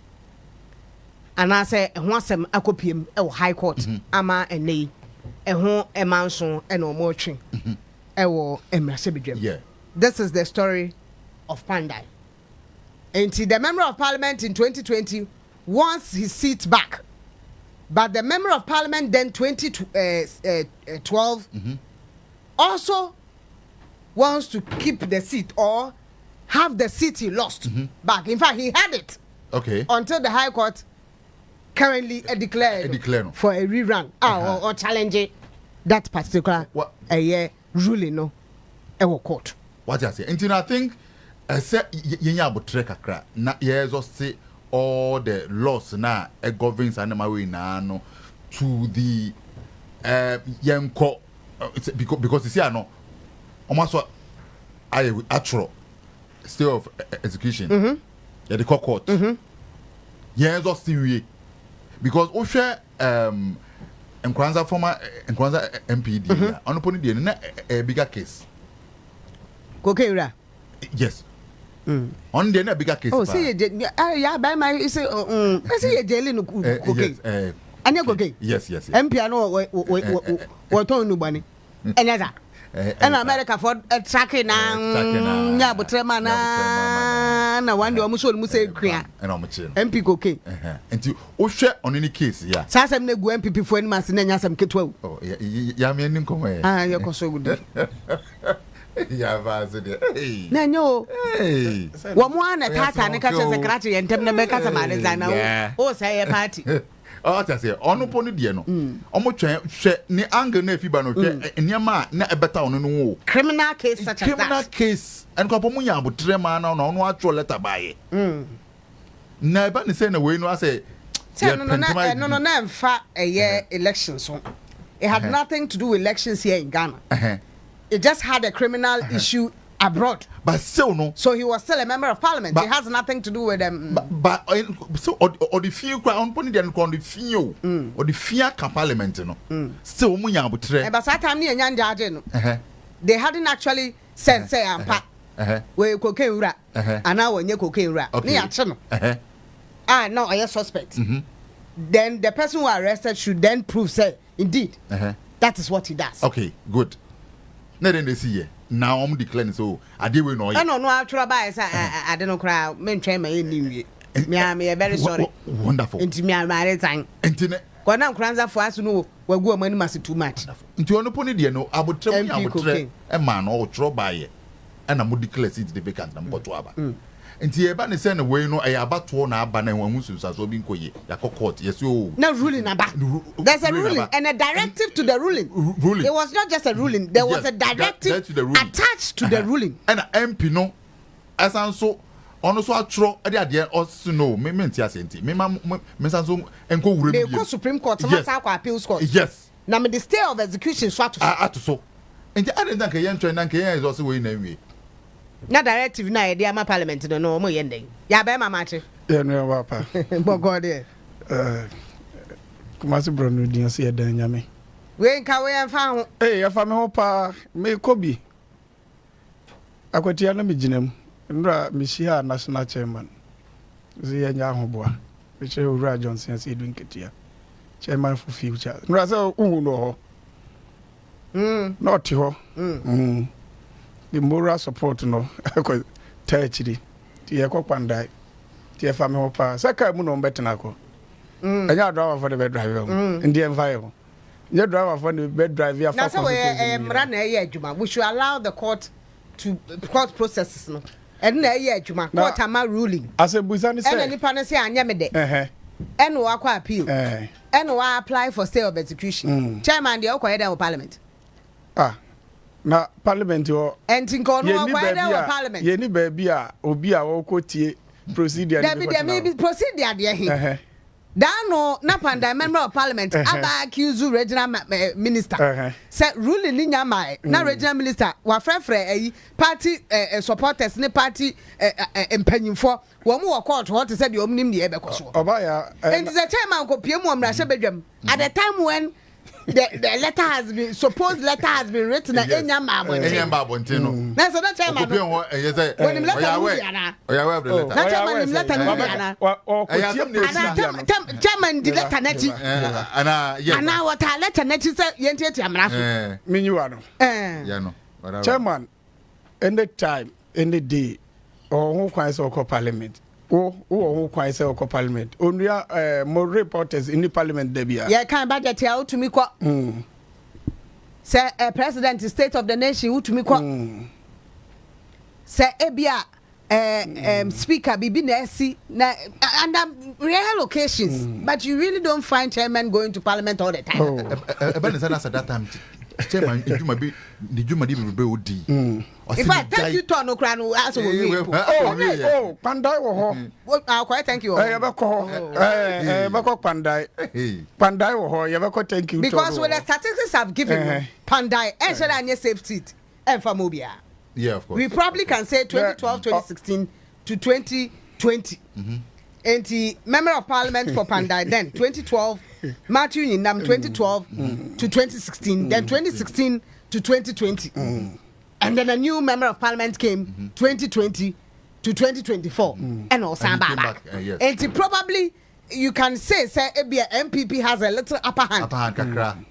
And I say wasem akopiem e high court ama ene e ho e manso e no mo twen. E wo emrase bedwam. Yeah. This is the story of Pandai. And the member of parliament in 2020 wants his seat back. But the member of parliament then 2012 also wants to keep the seat or have the seat he lost back. In fact, he had it. Okay. Until the High Court currently declared for a rerun or challenge that particular ruling no court. What I say? And I think I said yenya abotre kakra na yezo say all the laws na governs animal way na no to the yenko. Because you see, I know almost what I actual state of execution. Yeah, the court. Yeah, just still because Osha Nkwanza former Nkwanza MPD on upon the a bigger case. Kokeira. Yes. On the bigger case. Oh, see, yeah, by my say, I see a jail in cooking. Anya goge. Yes. MP ano we ton nu bani. Enyaza. And America for tracking na nya botrema na one day omuso mu say kria. And I'm chin. MP goke. And you o share on any case, yeah. Sasem na gu MPP for any mas na nya sam ketwa. Oh, yeah, me nim come here. Ah, you so good. Yeah, vaze de. Hey. Na nyo. Hey. Wo mo ana tata ne ka che secretary entem na me ka sama ne za na o say party. Oh, I say, on pony dear no. Almost ni anger ne fiba no niama na ebeta on no. Criminal case such as that. Criminal case and Kapomunya but trema no actual letter by. Na ba ni say na we no say no fa a year elections so. It had nothing to do with elections here in Ghana. It just had a criminal issue abroad. But still no. So he was still a member of parliament. But, it has nothing to do with them. But so or the few on pony then on the few or the fear parliament no. Still munya butre. But that time ni nyanja no. They hadn't actually said say ampa. We cocaine ura. And now when you cocaine ura. Ni ache no. No, I am suspect. Then the person who arrested should then prove say indeed. That is what he does. Okay, good. Na then they see now I'm declaring so I deal with no. No, actually by I don't know crowd men train my me I'm very sorry. Wonderful. Into me I'm married time. Internet. Kwa na kranza for us no we go money must too much. Into on pony there no abutre e man or tro buy and I'm declare it the vacant number to aba. Nti eba ne say na we no e abato na aba na wan husu so bi nkoye yakọ court yes o na ruling aba there's a ruling and a directive to the ruling. It was not just a ruling, there was a directive attached to the ruling. And MP no asanso ono so atro e de also no me nti asenti me sanso enko wure bi the Supreme Court masa kwa appeals court. Yes na me the stay of execution so atoso nti ade nka yen twen nka yen is also we na wi na directive na e ama parliament no mo yenden ya ba ma mache ya no wa pa bo god e kumasi Broni din se dan nyame we nka we enfa ho ya fa me ho pa me kobi akwatia na me ginam ndra me shia national chairman ze ya nya ho boa me che Owura Johnson se edu nketia chairman for future ndra se uhu no ho not ho the moral support no touchly Tia ko pandai. Tia fa me ho pa. Saka mu no mbetena ko. Anya driver for the bed driver. Ndi environment. Your driver for the bed driver. Now, so we should allow the court processes. No, and court am ruling. As a Buzani said, and any panel say, I am a and walk appeal, and apply for stay of execution. Chairman, the Okoeda Parliament. Now, Parliament, or and Tinko, Parliament. Yenny baby, Obia, or Cotier procedure. There may be procedure, dear. Dano Napanda member of parliament aba accuse regional minister say ruling in Yamai na regional minister wa frefre party supporters ne party empanyimfo wo mu court what said the omnim de ebe koso obaya and the chairman ko pie mu amra she bedwam at the time when the letter has been written na enyamba abontin no na so that chairman when him letter na chairman him letter chairman the letter na chi ana what letter na chi say yenti amra so minyu ano ya no chairman any time any day or who kwan say ko parliament who kwan say ko parliament onua more reporters in the parliament there bia yeah kan budget ya to me ko say president state of the nation who to me ko say ebia speaker bibi na esi na and rare locations but you really don't find chairman going to parliament all the time even say that time chairman Juma be odi in fact thank you to no kra no aso we pandai wo ho quite thank you beko pandai wo ho ye beko thank you because when the statistics have given pandai and should anye safe seat and famobia. Yeah, of course. We probably can say 2012, 2016 to 2020. And the member of parliament for Pandai then 2012, Matthew Yindam 2012 to 2016, then 2016 to 2020. And then a new member of parliament came 2020 to 2024 and also back. And probably you can say MPP has a little upper hand.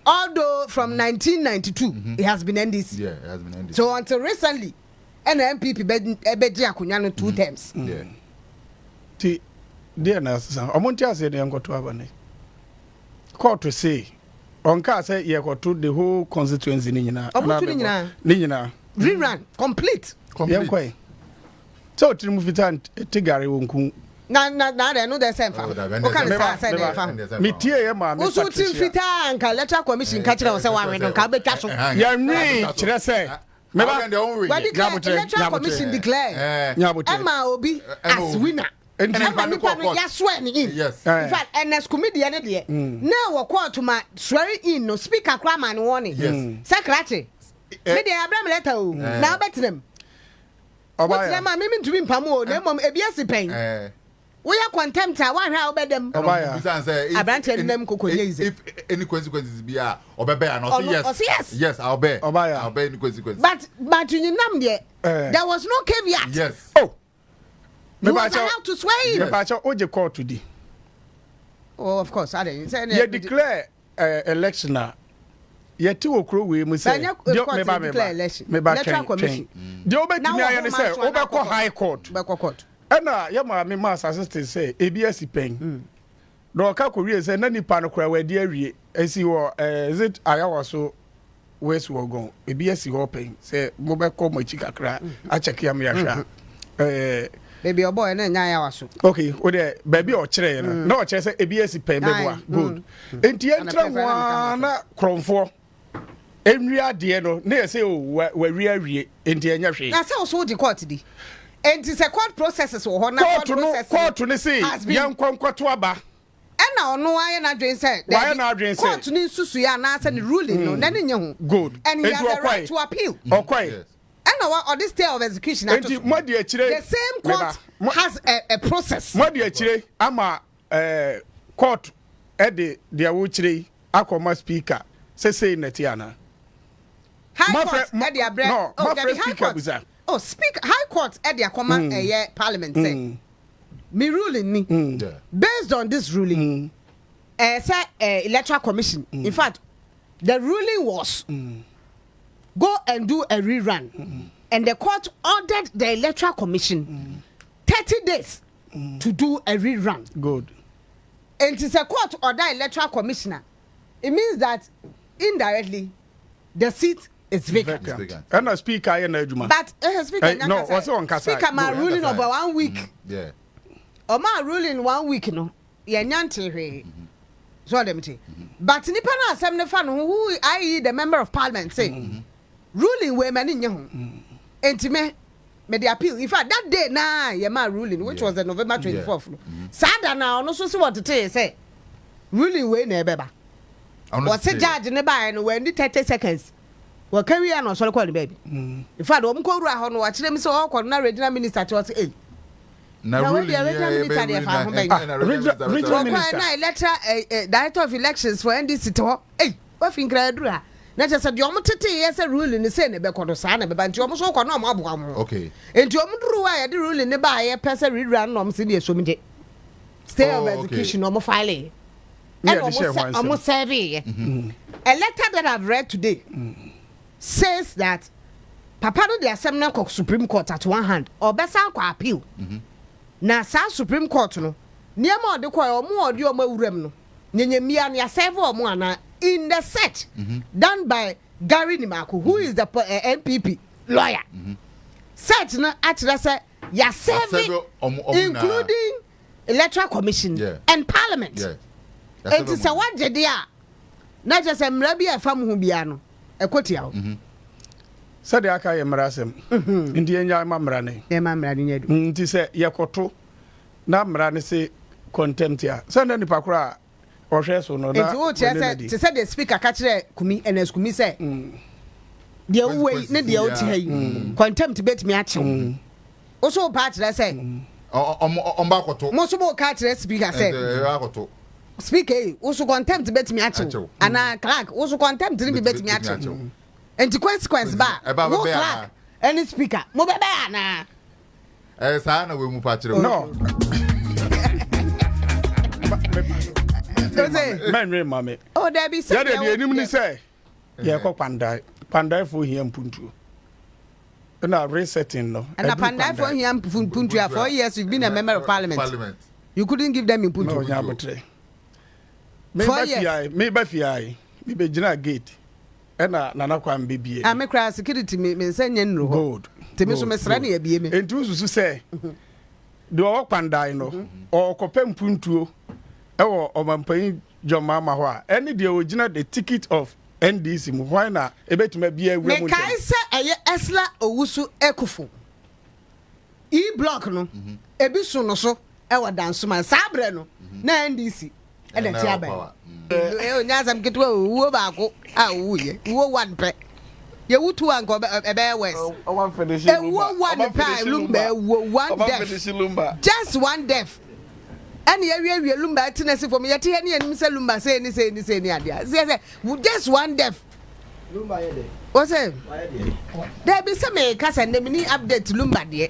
Although from 1992 it has been NDC. Yeah, it has been NDC. So until recently, and MPP beji akunyano 2 terms. Yeah. Ti dear na sasa omonti ase de nkoto abane. Court to say onka say ye koto the whole constituency ni nyina. Ni nyina. Rerun complete. Yankoi. So trimu fitan tigare wonku. Na there no the same fam. O kan say the fam. Me tie ye ma me so tin fita anka electoral commission ka kire o say wa we don ka betwa so. Ya nwi kire say me ba electoral commission declare Emma Obi as winner. Emma nipa no ya swear ni in. Yes. In fact NS comedian ne de na wo court ma swearing in no speaker kra man warning. Yes. Secretary. Me dey Abraham letter o. Na betem. Oba ya ma me ntumi mpam o na mom ebiasi pen. We are contempt. One how bed them. If any consequences be obey and yes, I'll bear. I'll bear any consequences. But you know there was no caveat. Yes. Oh, you was allowed to swear in. But you court today. Oh, of course. I didn't say you declare election. Yet two okro we mu say. Me ba commission. The obey me I say obey high court. Ena ya ma me mass assistant say ABS pen do ka ko wie say na nipa no kra wadi awie esi wo is it ayawa so west wo gon ABS ho pen say mo be ko machi kakra a check ya me ahwa baby your boy na nya ayawa so okay o de baby o kire na o kire say ABS pen be boa good enti entra wa na kromfo enwi ade no na say o wa wi awie enti enya hwe na say o so di court di. And it's a court processes or court to see young conquerto aba. And now no I na dream say why na dream say court ni susu ya na say the ruling no na nyen good and he has a right to appeal. Okay. And now on this day of execution the same court has a process. Mo de chire ama court e de wo chire akoma speaker say na tiana. High court e de abre. No, my speaker buza. Oh, speak High Court at their command Parliament say me ruling me based on this ruling electoral commission in fact the ruling was go and do a rerun and the court ordered the electoral commission 30 days to do a rerun. Good. And it is a court order electoral commissioner. It means that indirectly the seat is vacant. And a speaker and a Juma. But speaker, no, what's on Kasa? Speaker, my ruling over 1 week. Yeah. Or my ruling 1 week, no. Yeah, nyanti. So them tea. But nipa na asem ne fa no who I the member of parliament say ruling we many nyeho. Enti me the appeal. In fact, that day na ye ma ruling, which was the November 24th. Sada na ono so see what it say. Ruling we na ebeba. What say judge ne ba no we need 30 seconds. We carry an so call baby. In fact, we ko ru ho no wa kire me say o na regional minister to say na ruling director of elections for NDC to what think radura na just said you tete yes ruling ni say ne be kodo sa na be ba nti o so kono mo aboa mo okay enti o mduru wa ya de ruling ne ba ye pese rerun no se ne esomje stay of execution no mo file and almost serve a letter that I've read today says that papa no the assembly court Supreme Court at one hand or besa kwa appeal na sa Supreme Court no niam ode kwa omo ode omo awuram no nyanyamia na serve omo ana in the search done by Gary Nimako, who is the NPP lawyer. Search no actually say ya serve including electoral commission and parliament. And to say what je dia na just emra bia fam ho bia no ekoti awo. Sade aka ye mrasem ndi enya mamra ne e mamra ne nyadu nti se yekoto na mra ne se contempt ya sande ni pakura o hwe so no na ti se the speaker ka kire kumi ns kumi se de we ne de o ti hayi contempt bet me ache o so pa kire se omba koto mo so mo ka kire speaker se akoto speaker o so contempt bet me ache ana clerk o so contempt ni bet me ache. And the consequence ba mo clerk any speaker mo bebe ana sa na we mu pa kire no man re mame oh there be say there be enim ni say ye ko pandai for here mpuntu na resetting no and pandai for here mpuntu for years you've been a member of parliament you couldn't give them mpuntu no nya botre me ba fi me be gina gate ena nana kwa mbibie me cry security me nsanye nro ho temi so mesra na yabie me entu susu se de o kwandai no o kopem puntuo ewo omampan jomama ho a ene de ogina the ticket of NDC mu why na ebetuma bia ewu mu me kai se eye Esla Owusu Ekufo e block no ebi so no so ewo dansoma sabre no na NDC ene ti aba nyazam kitwa uwo baako a uye uwo one pe ye wutu anko ebe west one finish Lumba one pe Lumba one deaf just one deaf and ye Lumba tinesi for me yeti he ne anim se Lumba say ni adia say just one deaf Lumba ye de what's it there be some kasa ne mini update Lumba de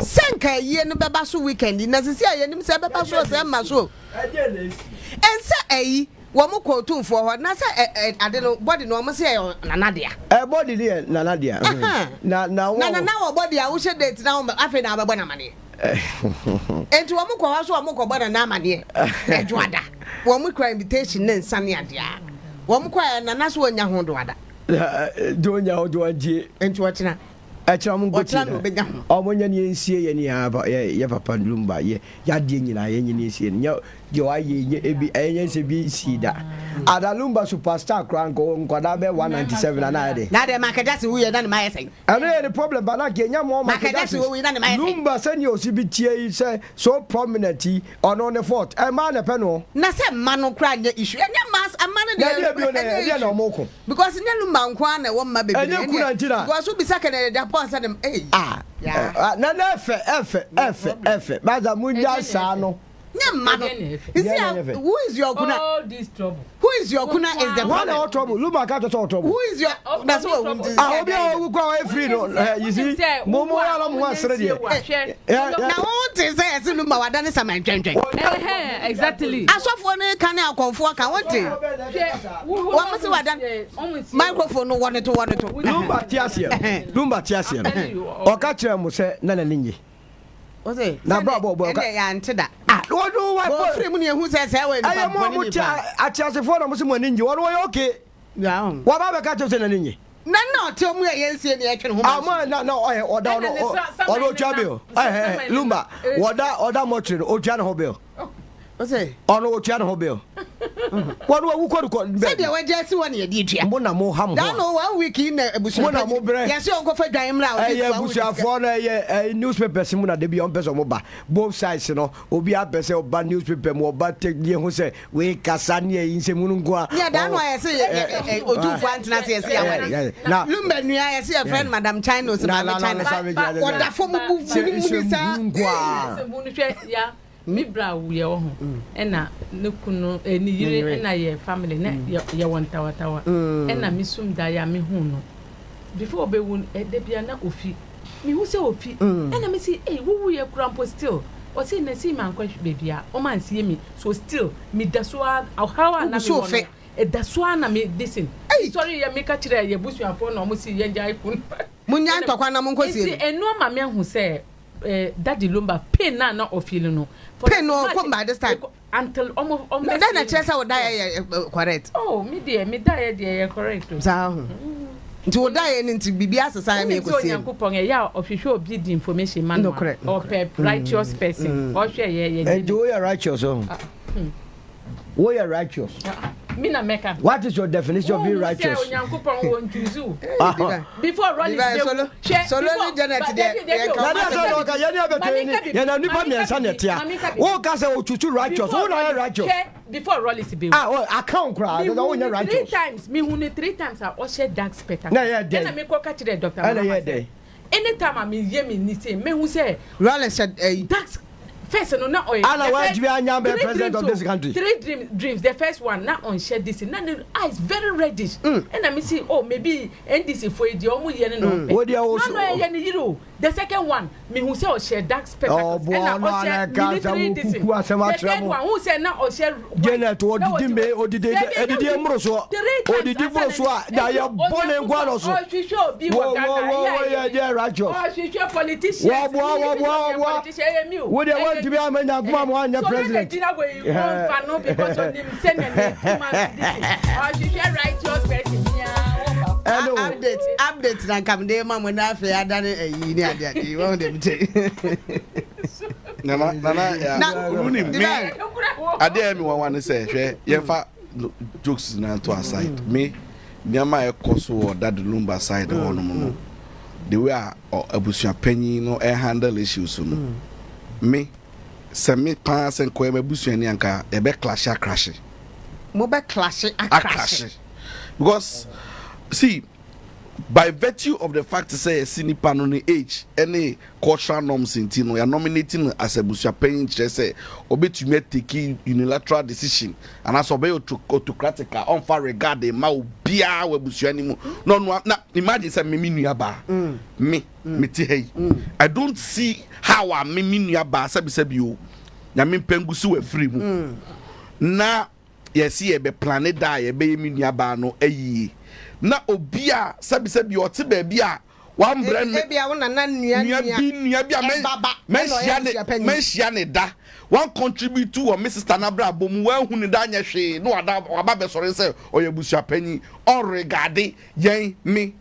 senka ye no beba so weekend na sisi ye nim se beba so se ma so and say womo kotu for ho na say ade no body no mo say nanadia body dey nanadia na wo body a wo she date na wo afi na abebo na mane enti womo ko ho so womo ko body na mane ejuada womo kra invitation na nsane ade a womo ko na so onya ho do ada donya ho do agie enti wotina achira mu goti omonya ni ensie ye ni ye papa Lumba ye ya de nyina ye nyina ensie nya de wa ye ebi enyense bi sida ada Lumba superstar kranko nkwada be 197 na ade na de makadasi wo ye na ma yesen ana the problem ba na ke nya mo makadasi wo ye na ma yesen Lumba sani osibitie say so prominent on the fort e ma na pe no na say ma no kra nya issue nya mas amane de na mo ko because nya Lumba nkwa na wo ma bebi because wo bisa kenede da say them na efe baza munja sa no who is your kuna all this trouble who is your kuna is the one or trouble Lumba ka to trouble who is your that's what obi o go away free no you see momo ya no mo asere de na won te say ese Lumba wadane saman twentwen exactly asofo ne kan akonfo kan won te wo mo se wadane microphone no won to Lumba tiasie no o ka kire mo se na na ninyi Ose. Na bro. Ene ya ntida. Ah, what do Bo free mu ne hu se we I am more much atiasefo na mo se mo ninji. What do okay? Ya. Wa ba be ka tse na ninji. Na te omu ya yensie ne yetwe ho. Ah, na oda no. Odo twabe. Lumba. Oda motre o twa na ho be. Ose. Ono o twa na ho be. What do we call say de we jesi won ye di twa. Mo na mo ham ho. Da no 1 week in ebusu. Mo na mo bre. Yesi onko fa dwan mra o. Ebusu afo na newspaper simu na de bi on person mo ba. Both sides no obi abese oba newspaper mo oba take die ho say we kasa ne yinsemu nko a. Ya da no yesi otu fa antina se yesi ya. Na Lumba nua yesi ya friend Madam China so Madam China. Oda fo mu bu sa. Sembu ni hwe ya mi bra wo ye ho ena ne kunu ni yire ena ye family na ye wonta watawa ena mi sum da ya mi hu no before be won de bia na ofi mi hu se ofi ena mi si wo ye kurampo still o si na si man kwa bebia o man si mi so still mi da so how na mi won da so na mi disin sorry ye make kire ye busuafo na o mo si ye jai kun munya ntokwa na mo nkosi enti enu ma me hu se Daddy Lumba pain na ofili no pain no come by this time until almost then na chesa wo die correct me die dey correct za ho nti wo die nti bibia asesa me ko see Yankopon ya ohwehwe obi di information man or righteous person or hwe ye and do you righteous we are righteous me na meka what is your definition of being righteous Yankopon won choose before rolling solo ni Janet dey na so ka ye ni abeteni ye na nipa miensa na tia wo ka say o chuchu righteous wo na righteous before rolling be account cry that wo nya righteous 3 times me hu 3 times I o share dark spectacle na ye dey na me ko ka kire doctor na ye dey anytime I me hear me ni say me hu say rolling said ana wa jibi anya be president of this country 3 dreams the first one na on share this na the eyes very reddish and I me see maybe NDC for the omu ye no what dia also no ye ni yiro the second one me who say o share dark spectacles and I share military this the second one who say na o share Janet odidi me odidi edidi emro so odidi fro so da ya bone ngwa no so yeah righteous politician what dia to be a man and come on president because of him sending righteous person update na kam de ma mo na fe adane ayi ni ade you want them to nana ya uni me ade mi wan say hwe ye fa jokes na to aside me nyama e koso Daddy Lumba side no the way abusuan panyin no handle issues no me se me pass and ko me busuan ni anka e be crash mo be crash because see by virtue of the fact to say sinipa no ni age any cultural norms in no you are nominating as a busuan panyin che say obetumi take unilateral decision and as obey autocratic on far regard the ma obia we busuan ni mu no na imagine say me nua ba me ti hey I don't see how I me nua ba sabi o na me pengusu we free mu na yes ye be plan da ye be me nua ba no ayi na obia sabi o te ba bia one brand me bia wona na nua men hia ne da one contribute to my sister na bra bom wa hu ne da nya hwe no aba be sore say oyebusu apanyi on regard yen me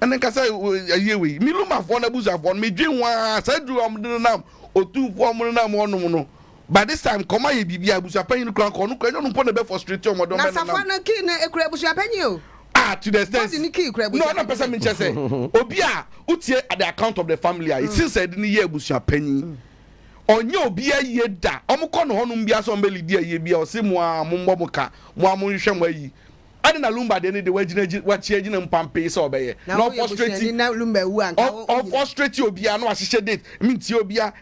and nka say ayewe mi luma fo na busu afo me dwen wa say du am de nam otu fo am na mo no no by this time come aye bibia busu apanyi no kran ko no kran no po na be frustrate o mo do me na safa na ki na ekura busu apanyi o to the extent no person me say obi a utie at the account of the family it since said ni ye busu apanyi onye obi aye da omko no honum bia so mbeli dia ye bia o se mo a mo mbo mo ka mo a mo hwehwe mo ayi ade na Lumba de ne de wachi agina mpampe so obeye no frustrate na Lumba wu anka o frustrate obi a no ahihye date minti obi a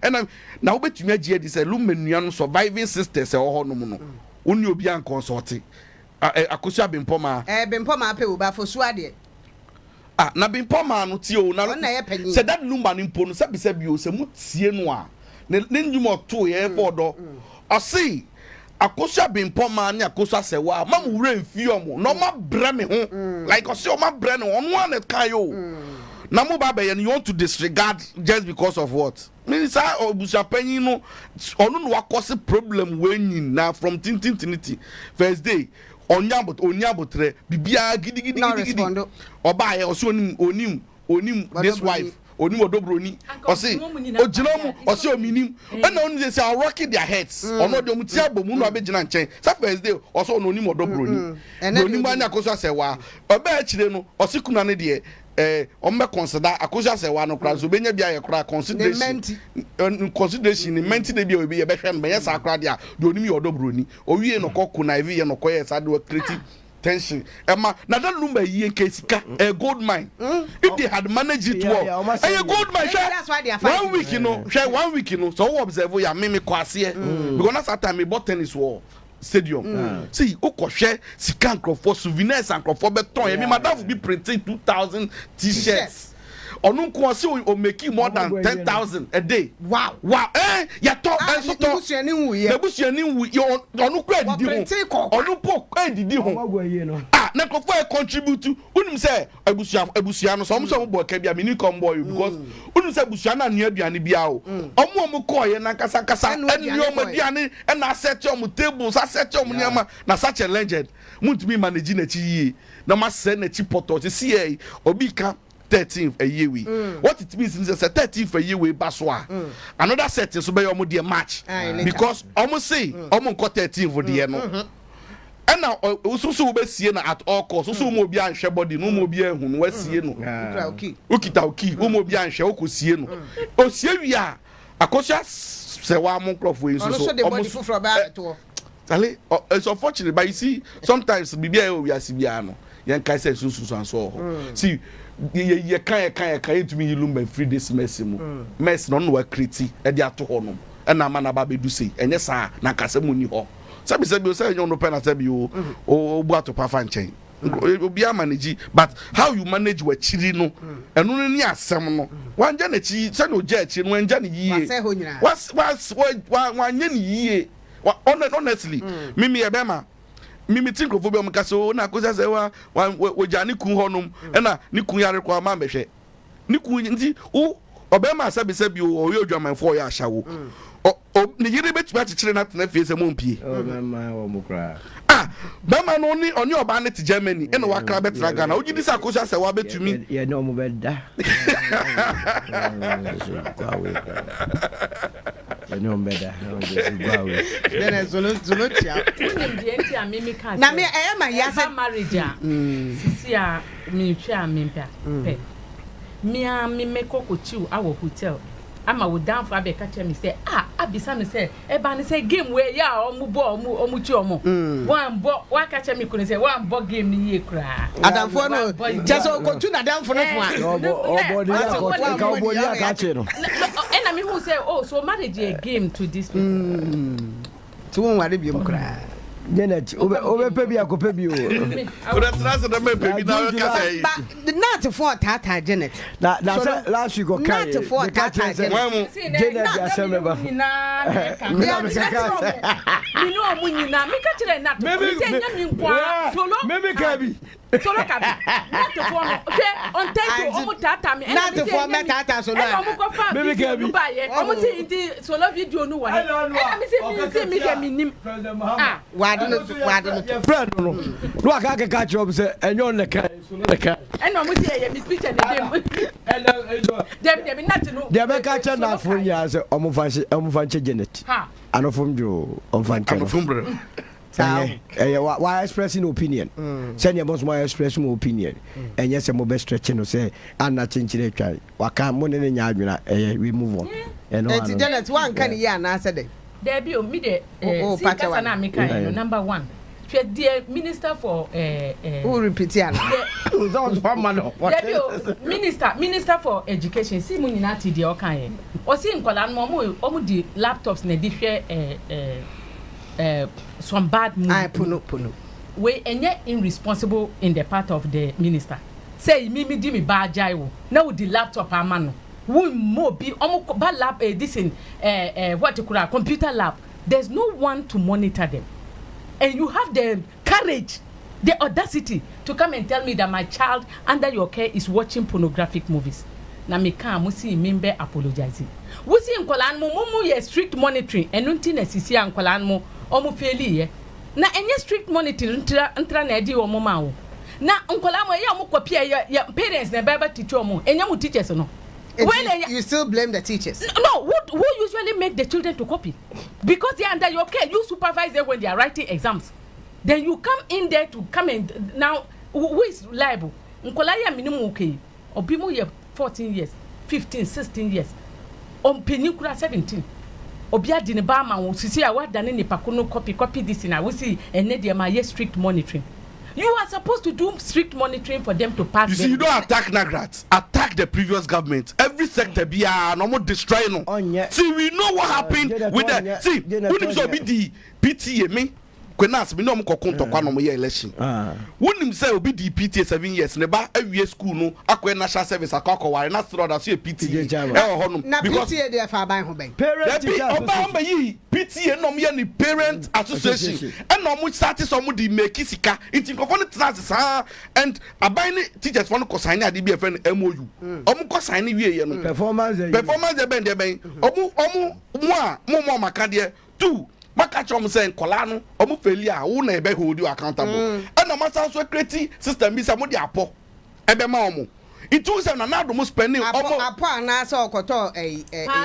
na obetumi agi edi say Lumba nua no surviving sisters e ho no no oni obi an consult akosu abimpoma bimpoma pe wo ba fosu ade na bimpoma no tie o na say that Lumba no mpo no se bi o se mu tie no a ne ndwuma to ye for do o see akosu abimpoma ni akosu Serwaa ma mu wura mfi omo no ma bre me ho like o see o ma bre no ono an kan yo na mo ba be you want to disregard just because of what minister obusia panyin no onu no akose problem we nyina from tintintinity first day onyabotre bibia gidi oba ye oso onim this wife onim odobroni osi oginamu osi ominim na onu say rock their heads ono de omuti abomu no abegina nchen sa first day oso onim odobroni onim anya koso Serwaa oba akire no osi kuna ne de ome consider akosia Serwaa no kra so benya bia ye kra consideration ni menti de bia obi ye behwe no be sa kra de a de onim odobroni owie no kokku na evi ye no koye sa de create tension Emma Daddy Lumba ye kesika a gold mine if they had managed it well a gold mine that's why they are fighting 1 week you know share 1 week you know so observe ya me kwase because that time me bought tennis wall stadium see ukoshe sika nkrofo souvenirs nkrofo beton me madam will be printing 2000 t-shirts onunko se o make more than 10,000 a day wow ya to so to nebusuani wu onunko edidi ho onunpo edidi ho na nkrofo e contribute unim say abusia no so mo bo ka bia mini come boy because unim say abusia na anu aduane bia o omo ko ye na kasa enu omo aduane na asset omo tables asset omo niama na such a legend muntumi manage na chi yie na ma se na chi poto ti see obi ka 13th a year we what it means is 13th a year we baswa another set so be omo dey match because omo say omo nko 13th for the no and now so be sie na at all cost so mo obi anhwe body no mo obi ehun wa sie no ukita oki mo obi anhwe okosie no o sie wi a akosia Serwaa mo crofo yin so omo fufuro ba to ale it's unfortunate but you see sometimes bibia we asibia no yen kai say susu anso see ye kan to me Lumba free this mess mu mess no no create e dey ato ho no e na ma na ba bedu sei enye sa na kasa mu ni ho sabi o say you no pen na sabi o bu ato pa fa nchen obi a manage but how you manage wa chiri no eno ni asem no wanja na chi se no je chi no wanja ni yie wanye ni yie honestly mimi e be ma mimi think of obi kaso na akosia Serwaa wojani kun honum na ni kun yare kwa ma mehwe ni kun nti o obema sabi o ye odwamanfo ya ahyawo ni yire betima chichire na tena fie se mo mpie obema wo mukra bema no oni oba ne te Germany na wakra betra Ghana ogidi sa akosia Serwaa betumi ye no mo beda no better then zolo tia ndie a mimi ka na me ma ya say marriage a sisi a mi twa amempa pe mi a mi mekoko chiu awo hotel ama wo down for abeka che mi say abisa no say e ba ni say game we ya omu chi omu one bo wa ka che mi kunu say one bo game ni ye kra adamfo no cheso ko tu na adamfo no fo obo ya ka che no na me who say so marriage a game to this people to won ware bi kra Janet, obe pebi akopebi o. That's the me pebi na ka say. Not for Tata Janet. Na last week o carry. Not for Tata Janet. Janet ya semeba. Mi no amunyina, mi ka kire na to. Mi say nya mi nkwa solo. Maybe kabi. Solo kabi. Not for no. On time to omo Tata mi. Not for me Tata solo. Omo ko fa. Maybe kabi. Omo si inti solo video no wa. Mi say mi nim. Friend no. No aka ka chop say enyo ne kan solo ne kan. Eno mo say mi picture de dem. Dem not no. Dem ka cha na fun ya say omo fanche Janet. Ha. Anofum jo on fanche. Anofum bro. Why expressing opinion? Send your boss my expressing opinion. And yes, I'm best stretching no say and not chinchile try. Waka money in yaduna we move on. And Janet one can ya na said. There be me the number 1. The minister for who repeat ya. Minister for education. See money na ti di okan. O see nkola no mo di laptops na di hwe some bad move. Puno. We enye irresponsible in the part of the minister. Say me di me ba jai wo. Na wo di laptop amano. We mo be omo ba lab this in what you call computer lab. There's no one to monitor them. And you have the courage The audacity to come and tell me that my child under your care is watching pornographic movies. Na me can musi member apologizing. We see in Kolan mo ye strict monitoring and nunti na sisi an Kolan mo omu faili ye. Na enye strict monitoring ntra na edi omo ma wo. Na Kolan mo ye omu copy ya parents na Bible teacher omo enye mu teachers no. You still blame the teachers? No, who usually make the children to copy? Because they are under your care. You supervise them when they are writing exams. Then you come in there to come and now who is liable? Nkolaya minimum okay. Obimu ye 14 years, 15, 16 years. Penikura 17. Obia dineba ma wo sisi a wadane ni pakono copy this na we see and dey ma ye strict monitoring. You are supposed to do strict monitoring for them to pass. You see, you don't attack Nagrat. Attack the previous government. Every sector be no more destroying. See, we know what happened with the. See, who so be the PTA me? Kwenas me no mo kokonto kwa no mo ye election. Who say obi the PTA 7 years. Neba every school no akwa national service akwa ware na throw that so PTA. Na PTA dey fa ban ho ben. Parent oba yi PTA no me ni parent association. And no mo start so mo di make sika. It nkofo no trans and aban teachers for no ko sign ade bi e friend MOU. Omo ko sign wie ye no. Performance e ben de ben. Omo mo maka de 2 maka chom say nkola no omo failure wo na ebe hold you accountable and no matter so create system bi say mo di apo ebe ma omo itu say na do mo spending omo apo na say okoto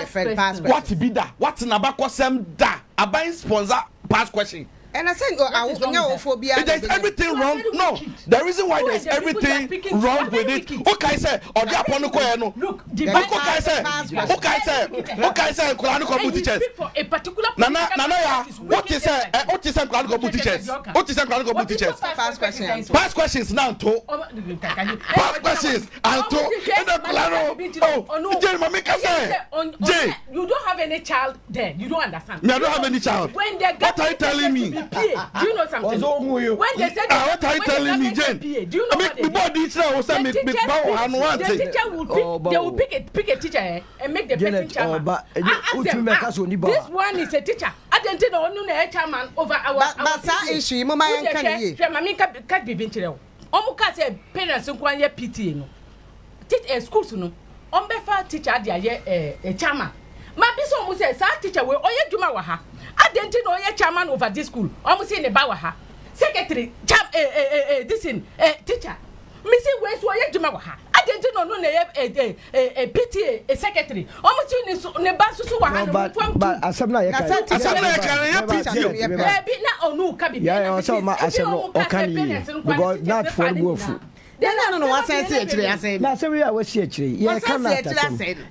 friend passport what be that what na ba kwasem da abai sponsor pass question. And I said, there's everything wrong. No, the reason why there's everything wrong with it. Okay, sir, or the appointment. Look, okay, sir, Kulano teachers. Nana, what is Kulano teachers? What is Kulano teachers? Past questions now, to past questions and to Kulano. Oh, Jay, Mamika say, Jay, you don't have any child there. You don't understand. Me, I don't have any child. What are you telling me? Do you know something? When they said what are you telling me, Jane? Do you know what the teacher will pick a teacher and make the person chairman. This one is a teacher. I didn't know no chairman over our issue. Mama can't be vintage. Omuka say parents nkwanye PTA no. Teach schools no. Ombefa teacher dia a chairman. Ma biso omu say sa teacher we oye djuma wa ha. I didn't know your chairman over this school. Almost in the Bawaha. Secretary, this in teacher. Missy West Waya Jumawaha. I didn't know a PTA, a secretary. Almost in the Basuwa. But as some like because not for the no what I say. Now, so we are what she yeah, come out.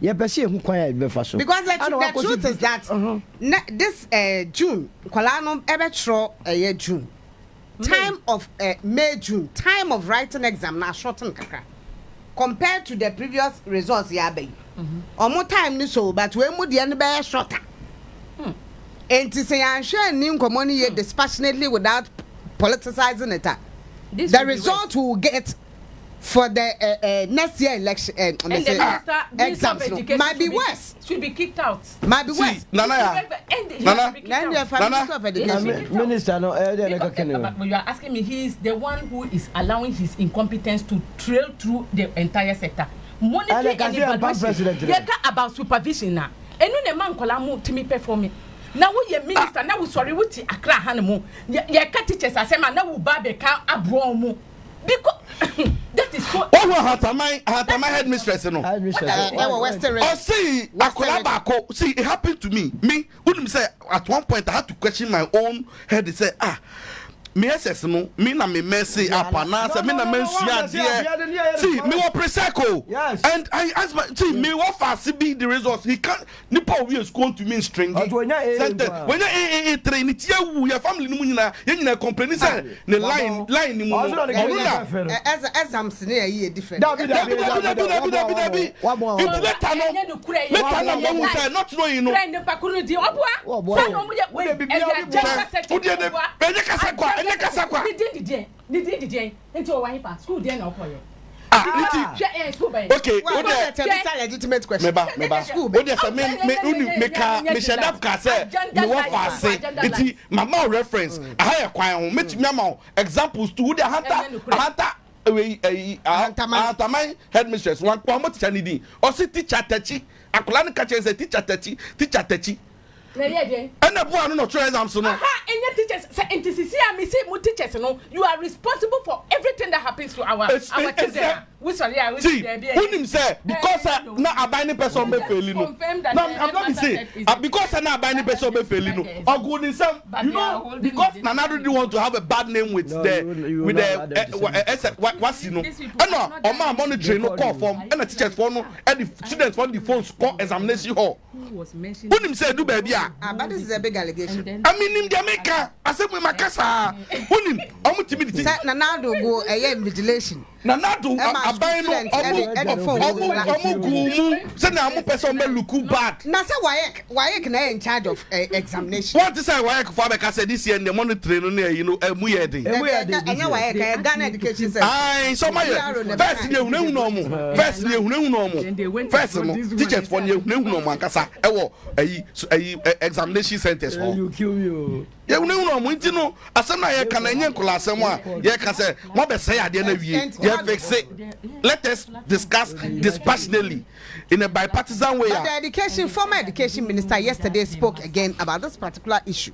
Yeah, but she who quiet before. Because the truth is that this June, Kolano ever throw a year June. Time of May, June, time of writing exam now shorten kakra. Compared to the previous results, yabe. Or more time ni so, but we would the end be shorter. And to say I'm sure new commonly dispassionately without politicizing it. The result will get for the next year election exams might be worse. Should be kicked out. Might be worse. Nana, Minister, no, but you are asking me, he is the one who is allowing his incompetence to trail through the entire sector. Monitoring and evaluation. About supervision now. And when a man call to performing. Now we minister, now we sorry with Accra Hanamu. Your teachers are saying, now we barbecue abromu. Because that is so. Oh, my headmistress, no. Oh, see, see, it happened to me. Me, wouldn't say at one point I had to question my own head. They say, me assess no, me na me mercy apanasa, me na mensuya dear. See, me wa preseko. And I ask my see, me wa fast be the results. He can't. Nipa we is going to mean stringy. When you train it, your family no munina, you complain say the line ni mu. As I'm saying, here different. Dabi. It's better no say not knowing no. Okay, it's a legitimate question. Meba. Odi say me share that ka say me wa fa say. Iti mama reference. I have kwan ho. Metimi ama examples to who the hunter Antamai headmistress one kwamo teacher nidi o si teacher tachi akola ne ka che say teacher tachi na ye dey and bo anu no try exam so no any teachers say NTCC me say mo teachers no you are responsible for everything that happens to our children we sorry we there unim say because na abani person be fail no I'm not say because na abani person be fail no ogun some you know because Nanado didn't want to have a bad name with what's you know no o ma monitoring no call form and the teachers for no and the students for the phone score examination hall unim say do baby but this is a big allegation. I mean in Jamaica I say we makasa unim omutimidi say Nanado go invigilation Nanado abai no omu gumu say na amu person be look bad na say wayek na in charge of examination what say wayek for be say this year the monitoring no you know emu ye dey anya wayek Ghana education service ai so my first dey hunu no mo first no teachers for dey hunu no mo ankasa ewo ayi examination centers ho you kill me ye hunu no mo ntino asem na ye kana nye nkola asem a ye ka say mo be say ade na wie ye fix it let us discuss dispassionately in a bipartisan way. But the former education minister yesterday spoke again about this particular issue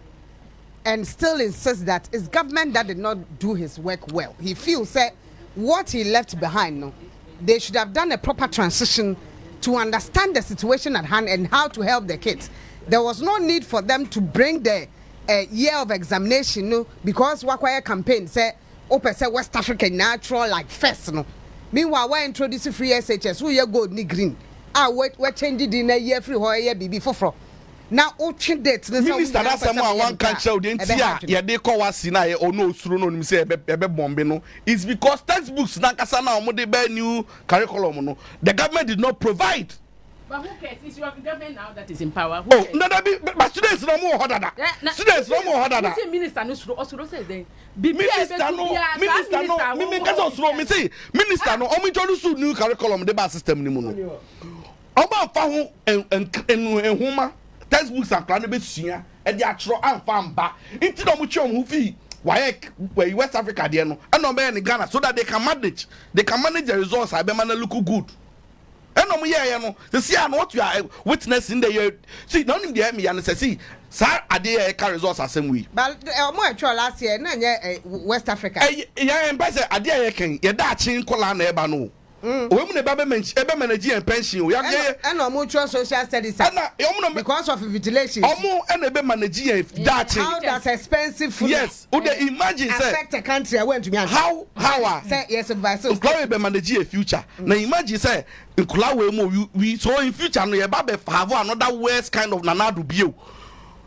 and still insists that it's government that did not do his work well. He feels that what he left behind, no, they should have done a proper transition to understand the situation at hand and how to help the kids. There was no need for them to bring the year of examination, no, because Wakwaya campaign said, Open say West Africa natural like first, no. Meanwhile, we're introducing free SHS, who you gold ni green. We're changing in a year free or a year BB for. Now, ocean dates. Minister, that's someone one can't show the entire. Yeah, they call us in a or no, through no, say, bombino. It's because textbooks, Nakasana, or the new curriculum, the government did not provide. But who cares? It's your government now that is in power. Oh, no, but students no more harder that. Students no more harder that. Minister no also says then. Minister no. Me make us slow. Me say minister no. Omi introduce new curriculum the base system ni mu no. Oba fa ho en homa textbooks and plan be sua e dey atro amfa amba. Inti no mu chom hu fi why West Africa there no. And no be in Ghana so that they can manage the results I be man look good. And no no the see and what you are witnessing the year see no nim dey me and say see sir ade carry results as same way but mo actual last year na West Africa yeah embassy ade ken ye da chin kola na eba no we mu ne ba manage and pension we and no mutual social studies because of ventilation omo and be manage da chin how does expensive food yes would they imagine say affect a country I went to me how say yes advice so be manage a future now imagine say we so in future no ye ba be have another worst kind of Nanado bio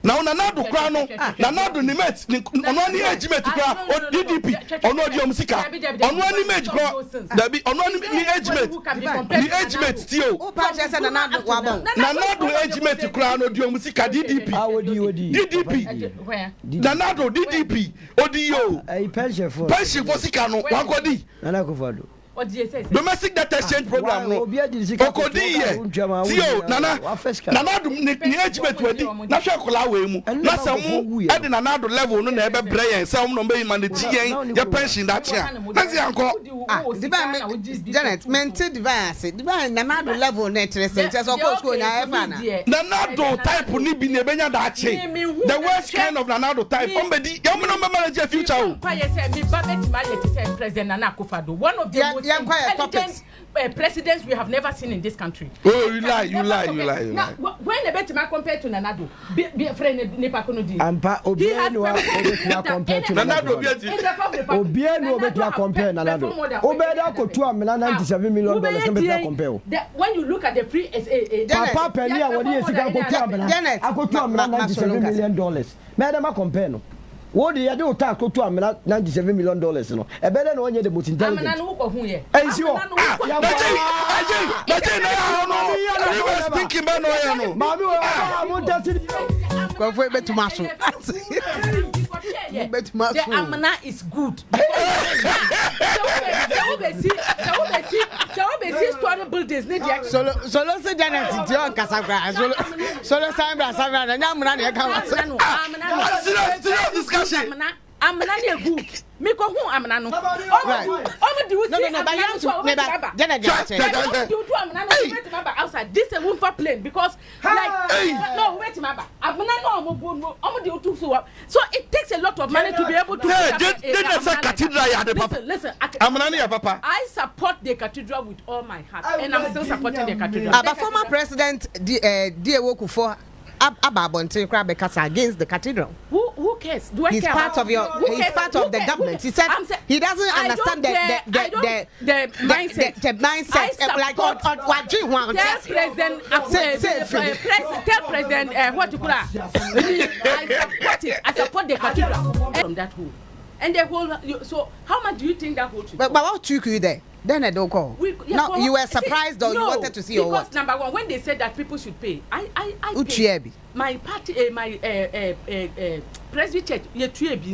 now Nanado kra no Nanado ni met ono ni agement kra o DDP ono di omusika ono ni mage kra da bi ono ni agement tio o pa je say Nanado wabon Nanado agement kra no di omusika DDP DDP Nanado DDP odi yo pension for sika no wakodi Nanakofado domestic data exchange program no okodi ye tio Nanado ni agement wedi na hwe kola we mu na samu e de Nanado level no na ebe bre yen samu no be manage yen ye pension that year na se anko Janet mente divine Nanado level na interest so go school na efa na Nanado type ni bi na benya da che the worst kind of Nanado type ombedi ye mo no manage a future o pa ye say me ba betima ye ti say president Nana Akufo-Addo one of the presidents we have never seen in this country. Oh, you lie. Now, when the Betima compared to Nanado, be a friend Nepakonodi. Ampa Obiano compared to Nanado. Obiano better compare Nanado. Obeda ko $297 million compare. When you look at the free Papa Penny and what is $297 million. Madam compare no. What do you do to $97 million? No, a better no one the most intelligent. I'm not who here. And you are. Go bet to muscle. The amana is good. Story buildings need the Solo say Janet Dion Casabra. Solo Sandra Sandra and Amana discussion. I'm not a good. Make a who I'm not. Right. Outside. This is a room for plane because, no, wait, Maba. I'm not. So it takes a lot of money to be able to. Listen. I support the cathedral with all my heart, and I'm still supporting the cathedral. But former president, Diego for. Against the cathedral. Who cares? Do I he's care part of your. He's part of the government. He said he doesn't understand the mindset. The mindset. Like what you want. Tell President what you call I support the cathedral from that whole. And the whole. So how much do you think that whole? But what took you there? Then I don't call. No, you were surprised or you wanted to see or what? Because number one, when they said that people should pay, I paid. My party, my Presby Church,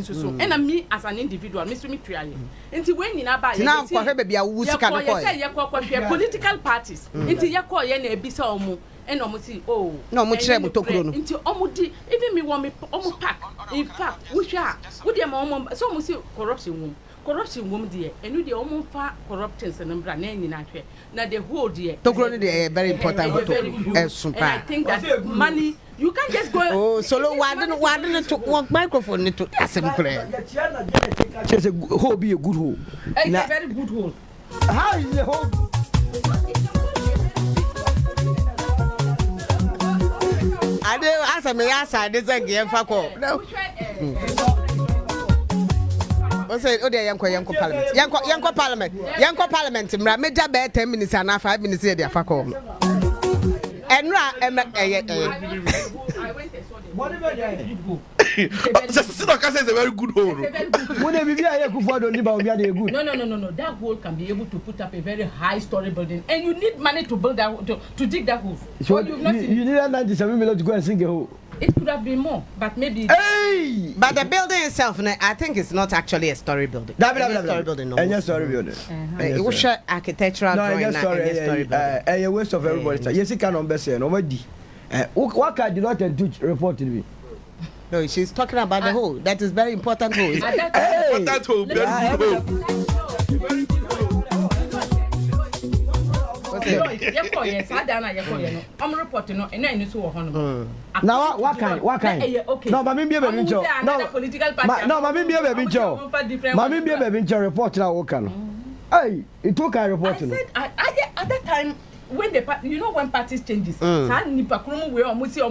so and me as an individual, Mr. Mitriali. Until when you now buy now, baby, I will say political parties. Until you call Yen Bisa Omo. And almost see, oh, no, much to grow into Omudi, even me want me pack. In fact, which are, would your mom, so much corruption woman dear, and you the almost far corruptors and name in that way. Now the whole dear, to grow the very important. And I think that money, you can't just go. Oh, solo, why didn't to walk microphone into some prayer? Just a hole be a good hole. It's a very good hole. How is the hole? I don't answer me outside this again for call. No. What's it? Oh, the Yanko Parliament. Yanko Parliament. Yanko Parliament. Major bear 10 minutes and 5 minutes here. They for call. And I went is a very good hole. No. That hole can be able to put up a very high story building, and you need money to build that to dig that hole. So you need 97 million to go and sing a hole. It could have been more, but maybe. Hey! But the building itself, I think it's not actually a story building. Story building, no. Any story building. It was architectural drawing. No, story building. A waste of everybody's time. Yes, you can understand. Nobody. What can you not do report to me? No, she's talking about the hole. That is very important hole. Important hole. Yes, I'm reporting and then you saw now what kind? No, Mammy be a baby job. No, political party. No, Mammy be a baby job. Mammy be a baby job report now. What can? Hey, it took a report. I said at that time. When when parties changes, we almost see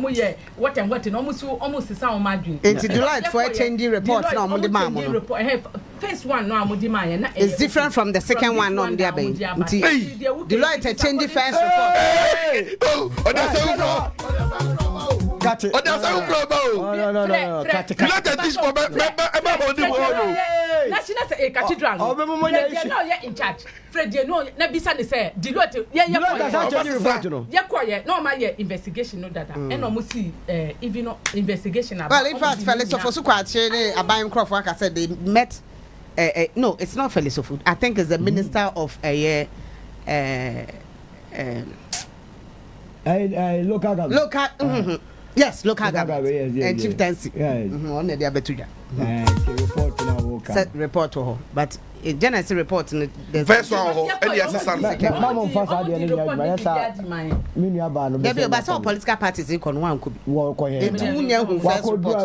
what and almost the sound margin. It's Deloitte for a changing report now on the mama. First one now it's different from the second one on the abbey. Deloitte changing first report. Oh, that's it. Oh, that's no. Cut it. Let this for National a cathedral. Oh, they're not in charge. Fred, you know, Nabisa say, Deloitte, no, my investigation, no data, and almost see even investigation. Well, in fact, Felisofu Kwache, a buying crop worker said they met. No, it's not Felisofu. I think it's the minister of local government. Yes, local government. Yes, and chieftaincy. On the Abetuja. Report to her. But in general, report the first one, and the assistant. Maybe about some political parties in one could be. First report.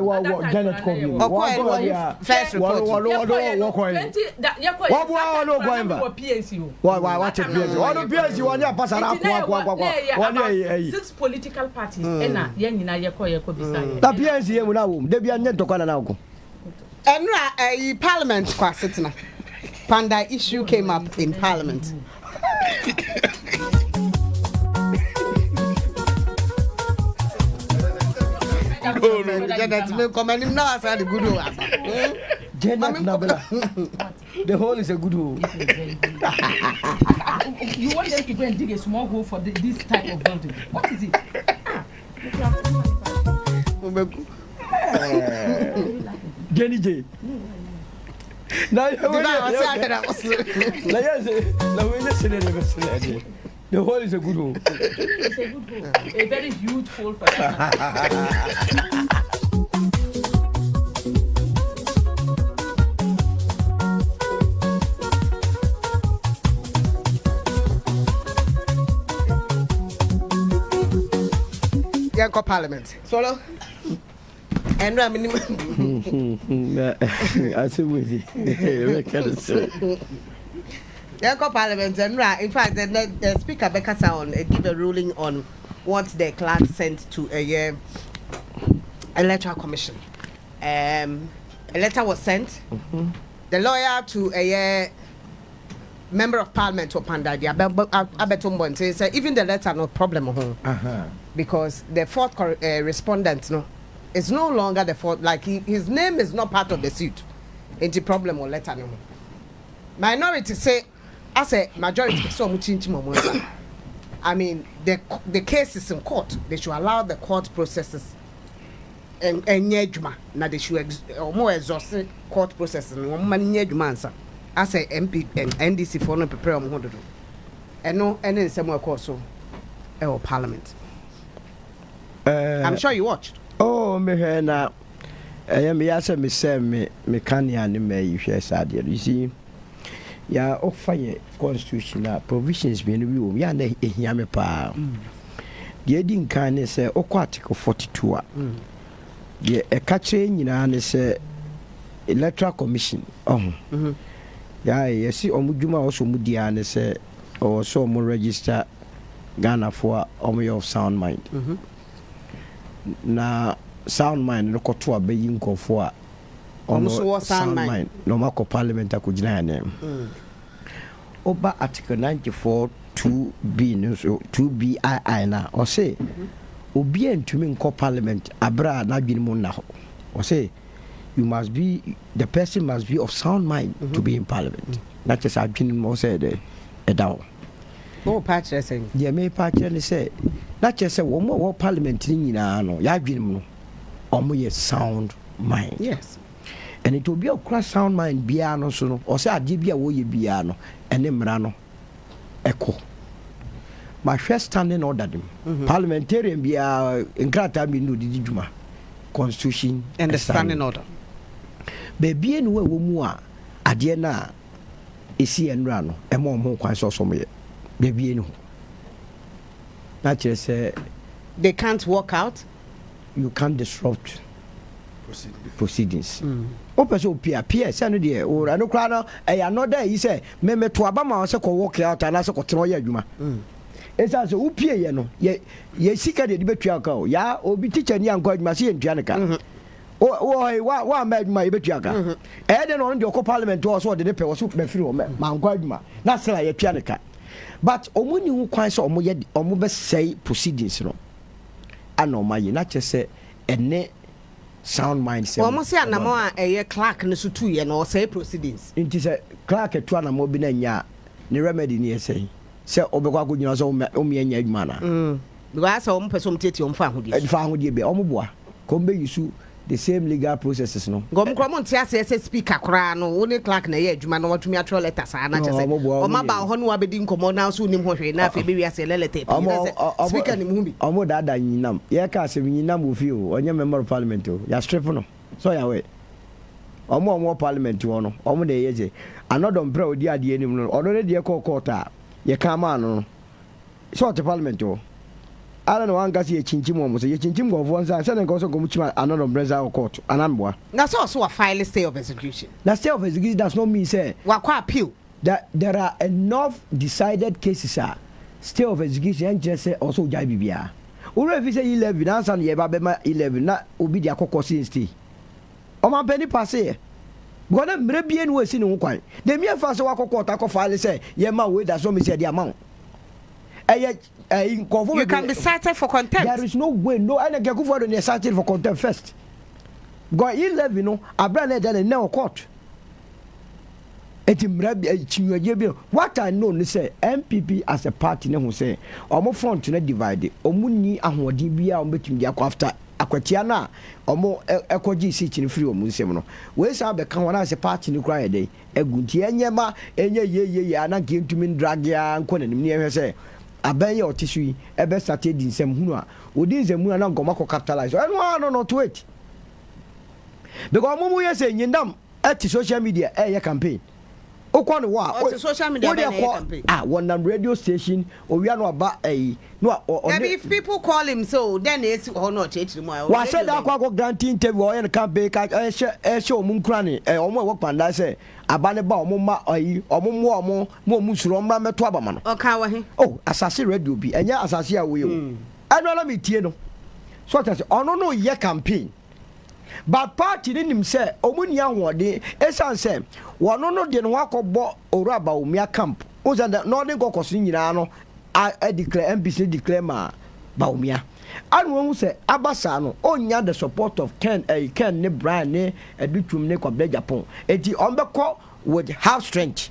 6 political parties. And Parliament question. Panda issue came up in Parliament. The hole is a good hole. You want them to go and dig a small hole for this type of building? What is it? Jenny J. Now you the hole is a good hole. It's a good hole. A very huge hole for that. Yanko Parliament. Solo. And I mean, I see with you. Yanko Parliament. And in fact, the Speaker Becca Sound give a ruling on what the clerk sent to a electoral commission. A letter was sent. The lawyer to a member of parliament to Pandadi Abetumbo says even the letter no problem because the fourth respondent is no longer the fourth, like his name is not part of the suit. Any problem or letter no. Minority say as a majority so much I mean the case is in court. They should allow the court processes and nyejuma na they should more exhaustive court processes no man nyejuma answer. As a MP and NDC for no prepare on do. And no any somewhere course so parliament. I'm sure you watched. Oh, me na I am yasa me say me kanya ni me you share sad you see. Ya offer constitutional provisions be no we ya na ehia me pa. The din kan ne say okọ article 42 a. The e ka kire nyina ne say electoral commission. Yeah, you see, Omuduma also Mudia and say, or so more register Ghana for of sound mind. Now, sound mind, look to a being for almost sound mind. No Marco Parliament, could name. Oba Article 94 2BII now, or say, Obien to me Parliament, Abra Nagin Munaho, or say, you must be, the person must be of sound mind to be in parliament. Not just I've been more said a down. Oh, patch, I say. Yeah, may patch and say, not just a woman or parliament in Ano, Yagin, or sound mind. Yes. And it will be a cross sound mind, Biano, so, or say, Dibia, wo ye Biano, and then Marano echo. My first standing order them. Parliamentarian be in Grata Minu Dijuma. Constitution and the standing order. Baby and woman ade na esi enra no e mo mo kwan so so me baby enu na chere say they can't walk out, you can't disrupt proceedings. O person pia say no de o ra no kra no e ya no da yi say me to aba ma se ko walk out ana se ko teno ya adwuma esa so upie ye no ye sika de betua ka o ya obi teacher ni anko adwuma se ye ntua ne ka wa ma adwuma ye betua ka e de no de ko parliament o so de ne pe o so be firi o ma anko adwuma na sela ye tua ne ka but omuni hu kwan so omo ye omo be say proceedings no ana o ma ye na che se ene sound mind say omo se anamo a eye clerk ne so tu ye no say proceedings nti se clerk etu anamo bi na nya ne remedy ni say se obekwa ko nyina so o me anya adwuma na because o person tete o mfa ahodi be o mboa ko mbe yusu the same legal processes no gom kromo ntia se speaker kra no woni clerk na ye adwuma na watumi atro letters ana chese o ma ba ho no abedi nkomo na so nim ho hwe na fe be wi ase lelete speaker ni mu bi o mo dada nyinam ye ka se nyinam ofi o onye member of parliament o ya strip no so ya we o mo parliament wo no o mo de yeje anodom bra odi ade anim no o no de ko court a ye ka ma no so the parliament o ala no anga se ye chinchim mo so ye chinchim go fo nsa se ne ko so ko mu chima another brother court anamboa na so a file stay of execution. Now stay of execution does not mean say wa kwa appeal that there are enough decided cases stay of execution and just say also jai bibia oro fi say 11 answer ye ba be ma 11 na obi dia kokko sin stay o ma penny pass here because na mre bie no esi ne ho kwan de me fa so wa kokko ta ko file say ye ma we that so me say the amount you can be cited for contempt. There is no way, no. I get go for the cited for contempt first. Go 11, no. Abraham then now court. What I know, they say NPP as a party, who say, Omo front to not divide. Omuni ahodi bia between the after akwatia na omo ekoji seat ni free omu nsem no we sa be kan wana se party ni kra yede egunti enyema enye ye ana gentumi drag ya nko na nim ne ehwe se abanye otisu yi ebe start di nsem hunu a odi nsem hunu na ngoma ko capitalize no no to wait because omo ye se nyindam at social media ye campaign okon wa social media campaign one radio station we are no aba no if people call him so then is or not church mo wa said that kwa grant interview or in campaign ka show mun krani omo work panda say abane ba omo ma omo mo suro ma meto abama no oka wa he asase radio bi enya asase a we o anwala me tie no so that ono no ye campaign but party ni nim say omuni ahode esan say wono no de no akọbọ oraba omia camp o say no de kokoso nyina no a declare MPs declare ma ba omia anu hu say abasa no onya the support of Ken ne Brian ne edutum ne kwabla Japan enti on be call with half strength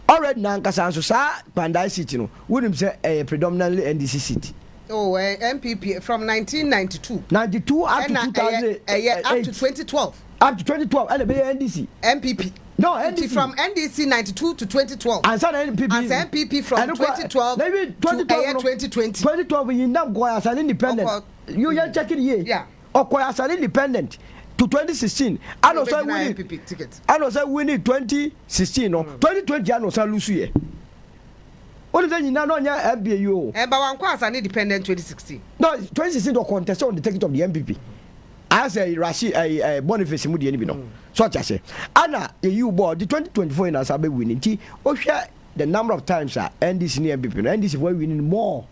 already na nkasa so sa Pandai City no wonim say predominantly NDC city. MPP from 1992. 92 up to 2008. Up to 2012. Up to 2012. And the NDC. MPP. No, NDC. From NDC 92 to 2012. And some NPP. As MPP from 2012 to 2020. 2012, you now go as an independent. You are checking here. Yeah. Or go as an independent to 2016. I know say we need tickets. I know say we need 2016. No, 2020. I know say lose here. What is that you now know FBU? But one was an independent 2016. No, 2016 the contest on the ticket of the MPP. I say Rashid Boniface Mudi anybody. So I say, Anna, you board the 2024 in Asabe winning. Oh, share the number of times NDC and MPP. NDC were winning more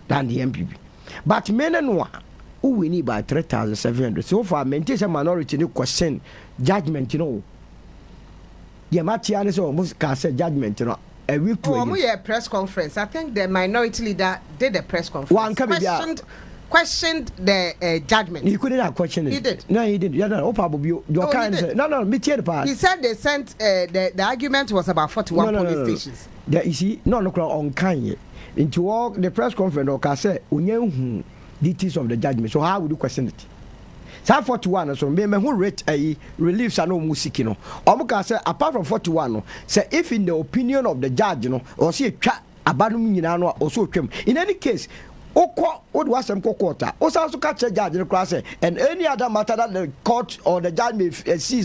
than the MPP. But men and one who winning by 3,700. So far, maintain a minority no question judgment, you know. Yeah, Matianis almost cast a judgment, you know. A week to a press conference. I think the minority leader did a press conference. Questioned the judgment. He couldn't have questioned it. He did. No, he didn't. No, probably your kind. No, me tell the part. He said they sent the argument was about 41 police stations. There you see, no on kind. Into all the press conference, or say, details of the judgment. So how would you question it? Sa 41 so me who rate reliefs are no music no omuka say apart from 41 no say if in the opinion of the judge no or say twa abadum nyina no also twem in any case okọ would wasem kokota o sa so ka judge no class and any other matter that the court or the judge may see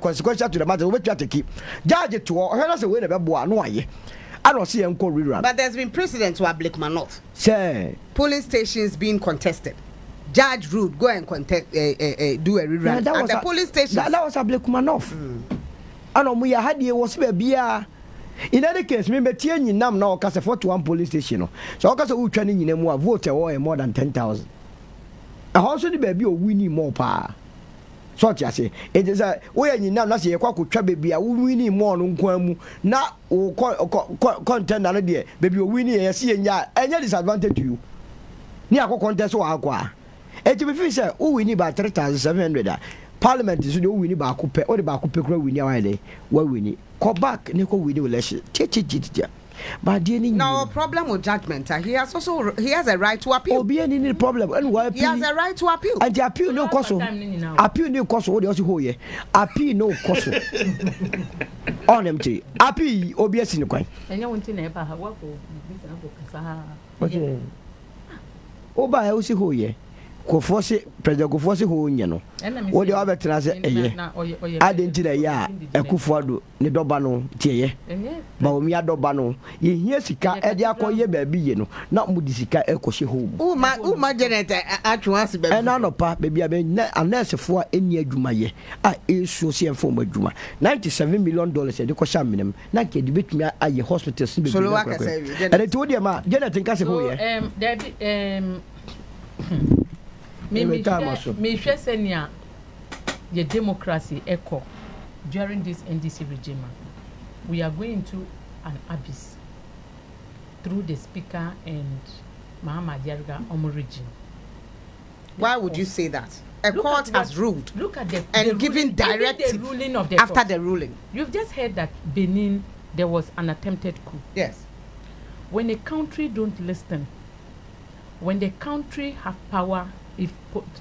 consequential to the matter we try to keep judge to o he say we na be bo ano aye I don't see enko rerun. But there's been precedent to Ablikmanov. Say police stations being contested. Judge ruled go and contest do a rerun. Yeah, and the police station that was Ablikmanov. And we had here was baby. In any case, me tie nyinam na okase 41 police station. So okase we twa nyinam a vote more than 10,000. A also the baby o winning more pa. So I say it is a we nyinam na say kwa kotwa baby a we winning more no nkwan mu na o content na de baby o winning e see nya enya disadvantage to you. Ni akọ contest wa akwa. Eti be fi say who win by 3,700 parliament is the win ba akopɛ o de ba akopɛ kura win awai de wa win go back ne ko win election titi but no problem with judgment he has a right to appeal obi any problem and why he has a right to appeal and the appeal no cost appeal no cost o de also ho ye appeal no cost on empty appeal obi asi ni kwan enya wonti na eba ha wa ko bisa ko kasa okay oba e o si ho ye ko force president ko force ho nya no wo de obetra se eye identity ya ekufuado ne doba no tieye ba o mi adoba no ye hia sika e de akoye ba bi ye no na mu di sika ekoshe ho uma generate atwas ba e na no pa ba bia be anesefo a eni adwuma ye a esu se enfo ma adwuma $97 million e de ko sha menem na ke de betumi aye hospitals be Solo Owusu e to de ma generate nka se ho ye me hwe senia the democracy echo during this NDC regime. We are going to an abyss through the speaker and Mahama Diarga Omo regime. Why would you say that? A court has ruled. Look at the and given directive ruling of the after court. the ruling. You've just heard that Benin there was an attempted coup. Yes. When a country don't listen, when the country have power if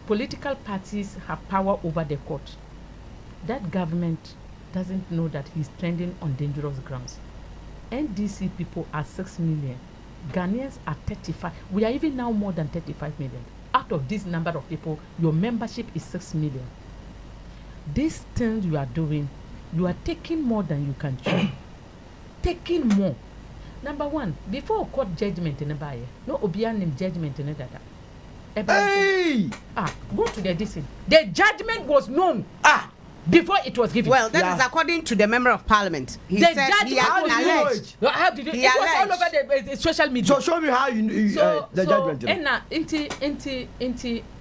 political parties have power over the court, that government doesn't know that he's trending on dangerous grounds. NDC people are 6 million. Ghanaians are 35. We are even now more than 35 million. Out of this number of people, your membership is 6 million. These things you are doing, you are taking more than you can chew. Taking more. Number one, before court judgment in a buyer, no obian judgment in a data. Hey! Go to the DC. The judgment was known. Before it was given. Well, that is according to the member of parliament. The judgment was alleged. How did it was all over the social media. So show me how you the judgment.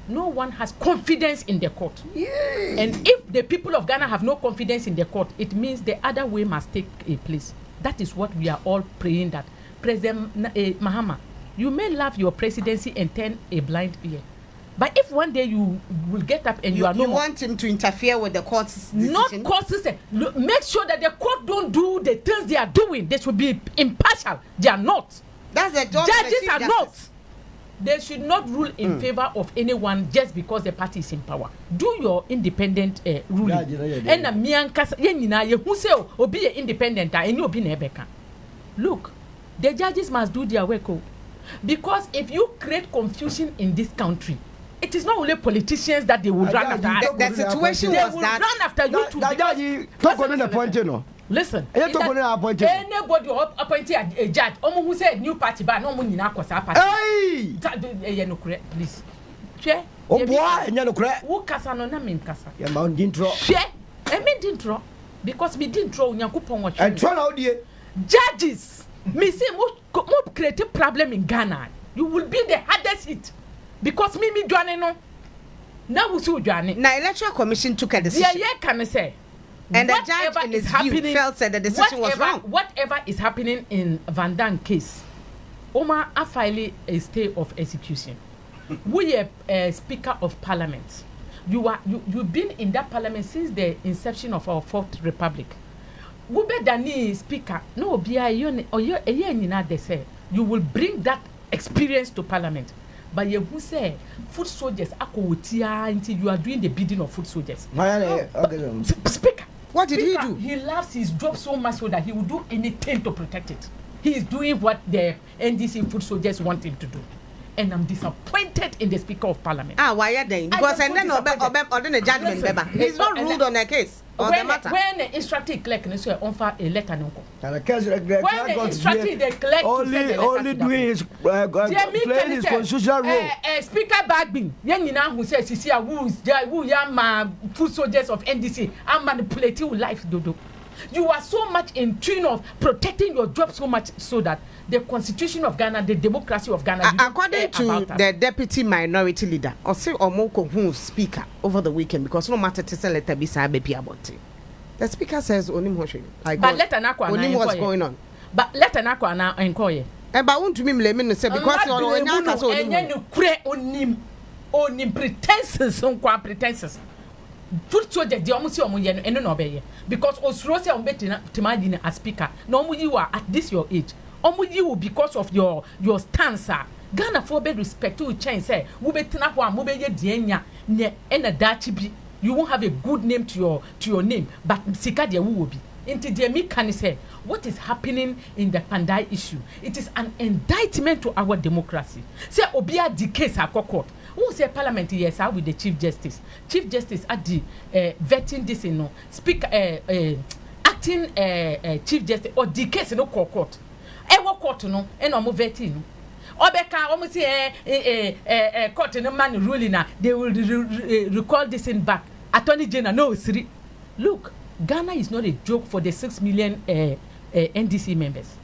No one has confidence in the court. Yeah. And if the people of Ghana have no confidence in the court, it means the other way must take a place. That is what we are all praying that. President Mahama, you may love your presidency and turn a blind ear. But if one day you will get up and you are you want him to interfere with the court's decision? Not court system. Make sure that the court don't do the things they are doing. They should be impartial. They are not. That's the job. Judges are not. They should not rule in favor of anyone just because the party is in power. Do your independent ruling. And na miankasa yenina ye hu say obi ye independent and you obi na ebeka. Look, the judges must do their work. Because if you create confusion in this country, it is not only politicians that they will run after. The situation was that run after you to. Listen, anybody appointed a judge, who said new party, but no money now because party. Hey! Please. Che? Oh boy, and you correct. Who casa no name casa? Your mount didn't draw. Che? I mean didn't draw because we didn't draw Yankupon watch. And try out the judges. Me say more create a problem in Ghana. You will be the hardest hit. Because me joining no. Now we see joining. Now electoral commission took a decision. Yeah, can I say? And the judge in his view felt that the decision was wrong. Whatever is happening in Van Damme case, Omar are filing a stay of execution. We are a speaker of parliament. You've been in that parliament since the inception of our fourth republic. We better need speaker. No, you will bring that experience to parliament. But you who say food soldiers until you are doing the bidding of food soldiers. Speaker, what did he do? He loves his job so much so that he will do anything to protect it. He is doing what the NDC food soldiers want him to do. And I'm disappointed in the Speaker of Parliament. Why are they? Because and then the judgment, he's not ruled on a case or the matter. When the instructed clerk is offer a letter, no. When the instructed the clerk only doing his playing his constitutional role. Speaker Bagbin, young who says he's here, who young food soldiers of NDC are manipulating life, Dodo. You are so much in tune of protecting your job so much so that the constitution of Ghana, the democracy of Ghana. According to the deputy minority leader, Osi Omoko, who speaker over the weekend, because no matter to say let be sabe about it. The speaker says Onim Hoshi. But let an aqua Onim what's going on. But let an aqua now inquire. And but won't me lemon say because Onim pretenses on pretenses. Food soldiers, the almost and no obey because Osrosia Umbetina Timadina as speaker. No, you are at this your age. You because of your stance. Ghana for bed respect to change say Ubetina Mube Dienya ne and a dachi. You won't have a good name to your name, but Sikadia will be. Into the me can say what is happening in the Pandai issue. It is an indictment to our democracy. Say Obia the case at court. Who say parliament yes with the chief justice at the vetting this no speaker acting chief justice or the case no court court no and no vetting obeka almost say court no man ruling na they will recall this in back attorney general no siri. Look, Ghana is not a joke for the 6 million NDC members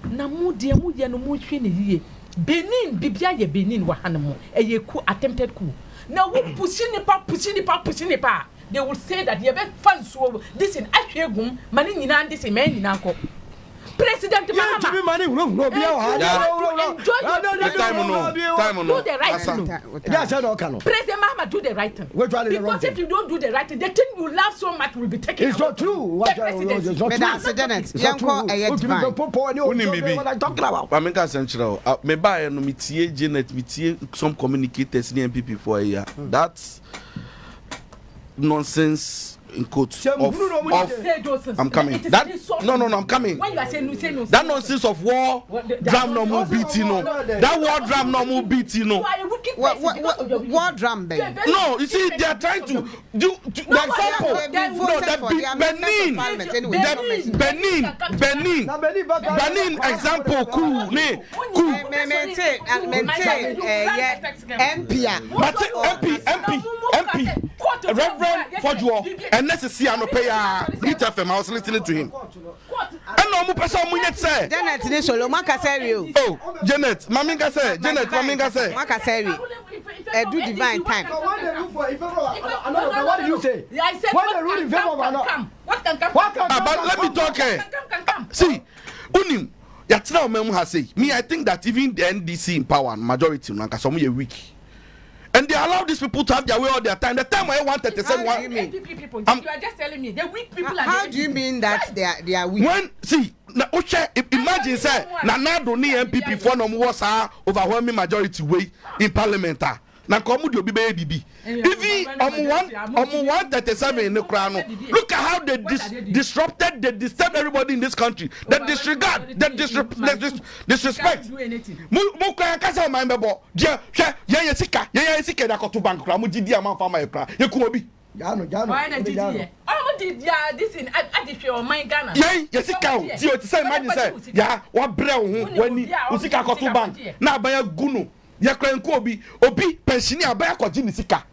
na mu dia no mu hwe ne yie Benin bibia ye Benin wahanamo ye coup attempted coup. Now we pushing it pa. They will say that ye be fans so this in Ashwegum mani nyina this man nyina ko. President Mahama. Time do the right thing. President Mahama do the right thing. Because if you don't do the right thing, the thing you love so much will be taken. It's not true. But that's me buy no metie Janet metie some communicators in NPP for a year. That's nonsense in quotes I'm coming. That no, I'm coming. When you are saying no, that nonsense of war drum no more beat, that war drum no more beat, war drum then. No, you see they are trying to do the example. No, that Benin example cool MP Reverend Fojuo and necessary and pay FM. I was listening to him. And no more person yet say Janet ni solo makaseri. Oh, Janet, Maminga say, do divine time. What did you say? I said what the rule in favor of what can come? But let me talk. See, unim yatra memu has say me. I think that even the NDC in power majority nanka some ye weak. And they allow these people to have their way all their time. The time I wanted to say one. You are just telling me the weak people. How do you mean that they are weak? When see, imagine say Nanado ni NPP for no was overwhelming majority way in parliament. Na komu di obi be bibi. Even on 137 in the crown. Look at how they disrupted, they disturbed everybody in this country. They disregard, they disrespect. Mu kwa kasa ma mbebo. Je yesika da ko to bank kra mu gidi am fa ma kra. Ye ku obi. Why na did here? Oh did ya this in adifie o man Ghana. Yesika o. Ti o ti say imagine say ya wa bre wo ho wani usika ko to bank. Na abaya gunu. Yakranko obi pensioni abaya kwaji ni sika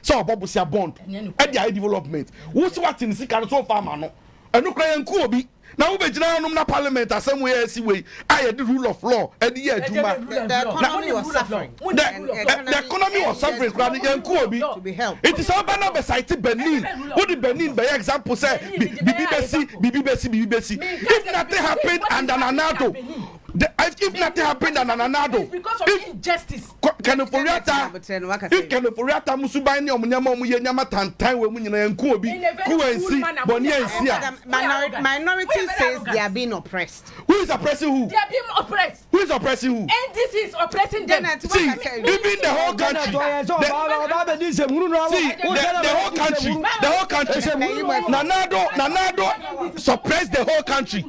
so obobusia bond e dia development wo so what ni sika so farmer no enu kranko obi na wo begina no na parliament asem we asi we aye the rule of law e dey aduma the economy was suffering the economy was suffering kranko obi it is about no be site Benin what the Benin by example say BBC if nothing happened and Nanado if nothing happened and Nanado because of injustice can Foriata Musuba ni omunyama omuye nyama tantan we mu nyina yanku obi ku ensi boni ensi minority says they are being oppressed. Who is oppressing who? They are being oppressed. Who is oppressing who? And this is oppressing them. See, even the whole country the whole country Nanado suppress the whole country.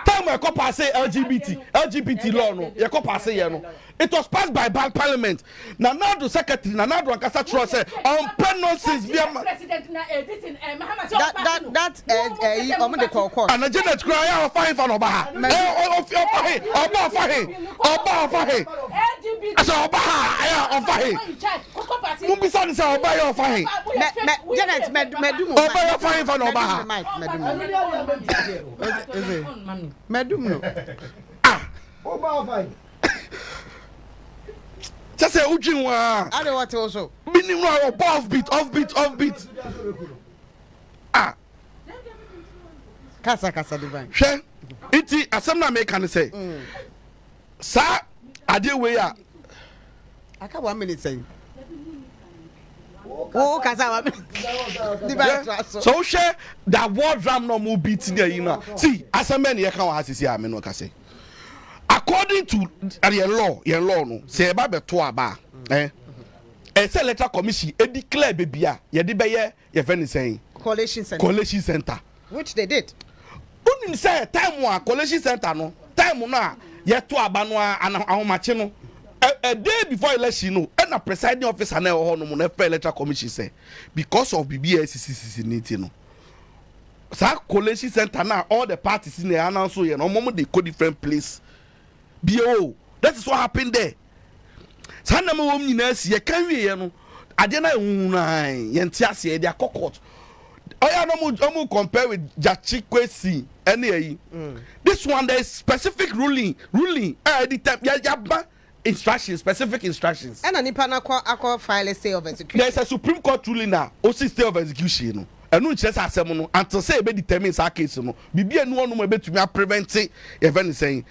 Time we go pass LGBT law no ye ko pass ye no it was passed by parliament. Nanado secretary Nanado Ankasa trust say on nonsense be president na this in Mahama that omo de call and Janet cry of fine for oba ha oba so oba ha of fine mu bi say oba ya of fine Janet medum oba ya fine for oba ha medum no oba fine just say ujin wa I don't want to also meaning no offbeat kasa divine hwe iti asem na make can say sa ade we ya aka 1 minute say oh kasa 1 minute divine so share that war drum no mo beat there you know see asem na ye kan wa asisi ame no ka say according to your law no say eba beto aba a electoral commission e declare bebia ye de beye ye fe ni say coalition center which they did unim say time wa coalition center no time no a ye to aba no ahomache no a day before election no and a presiding officer na ho no mo na electoral commission say because of BBSCC niti no sa coalition center na all the parties in the announce so ye no mo dey go different place. Bio, that is what happened there. Sanama wom nyina si ye kan wie no ade na hunan ye ntiase ye dia kokot. Oya no mu compare with Jachi Kwesi any ayi. This one there is specific ruling the time ya instructions, specific instructions. And nipa na akọ file stay of execution. There is a Supreme Court ruling now, also stay of execution no. enu nkyerɛ sɛ asɛm no until say be determine sa case no bibia nu onu mo betumi prevent even saying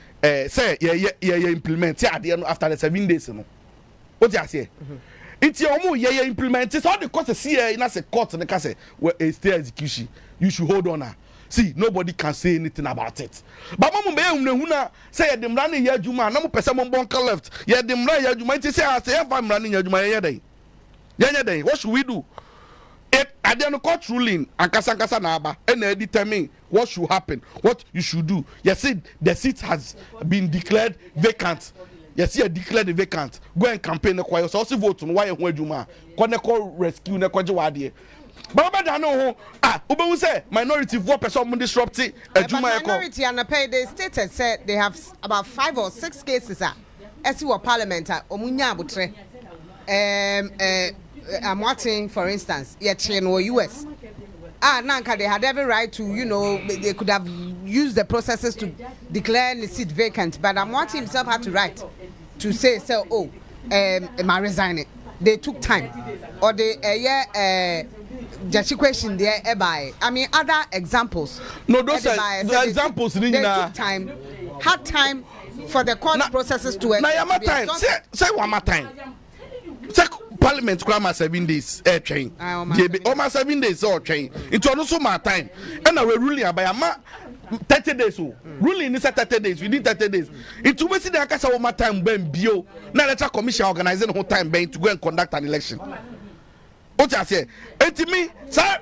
say ye implement ade no after the 7 days no what you say it's your ye implement so all the court see na say court na ka say a stay execution you should hold on. See, nobody can say anything about it. But mama be ehuna say ye dem run ye adwuma na mo pese mo bonka left. Ye dem run ye adwuma nti say say if I'm running ye adwuma ye den. Ye den. What should we do? It at the court ruling and kasa na aba and determine what should happen, what you should do. You see the seat has been declared vacant. You see declared vacant. Go and campaign kwa so vote on why ho adwuma. Ko ne ko rescue ne ko je wade. Baba da no ube say minority 4% disrupting minority and pay they stated said they have about 5 or 6 cases as you were parliament omunya abutre I'm watching for instance yet in US nanka they had every right to they could have used the processes to declare the seat vacant, but Amwati himself had to write to say am I resigning. They took time or they just question there by I mean other examples. No, those are the examples. They took time, had time for the court processes to. Now, time. Say one more time. Say Parliament grammar 7 days. Train. Almost 7 days or train. It's also my time. And we ruling by 30 days. Ruling is 30 days. Within 30 days. It will see the Akasa over time when bio. Now let's commission organizing whole time to go and conduct an election. What I say? To me, sir,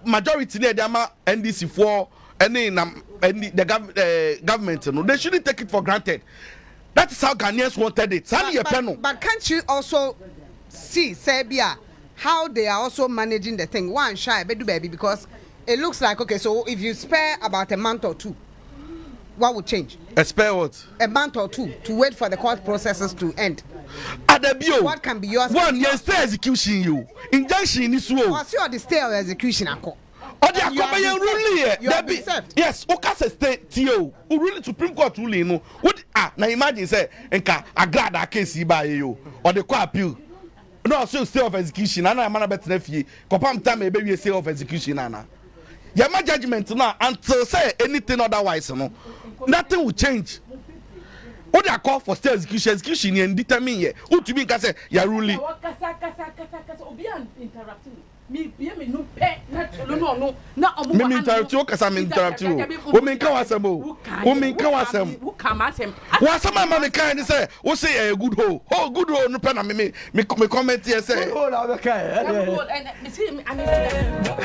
majority near the NDC for any the government. No, they shouldn't take it for granted. That is how Ghanaians wanted it. But can't you also see Serbia how they are also managing the thing? One shy, baby, because it looks like okay. So if you spare about a month or two, what would change? A spare what? A month or two to wait for the court processes to end. What can be yours? One, yes, stay execution you. Injunction is so. What's your the stay of execution? Yes, Okasa state TO. Ruling Supreme Court ruling. No, what? Now imagine say, Enka, a glad I can see by you or the court appeal. No, so stay of execution. And I'm not better if you compare time maybe you stay of execution. Anna, yeah, my judgment now until say anything otherwise, no, nothing will change. What they call for stay execution and determine ye. Who to me can say ya ruling. Me interrupt you kasa me interrupt you o me nka wasem o me nka wasem wasem ma me kan say o say good hole no pe na me comment here say good hole na be kan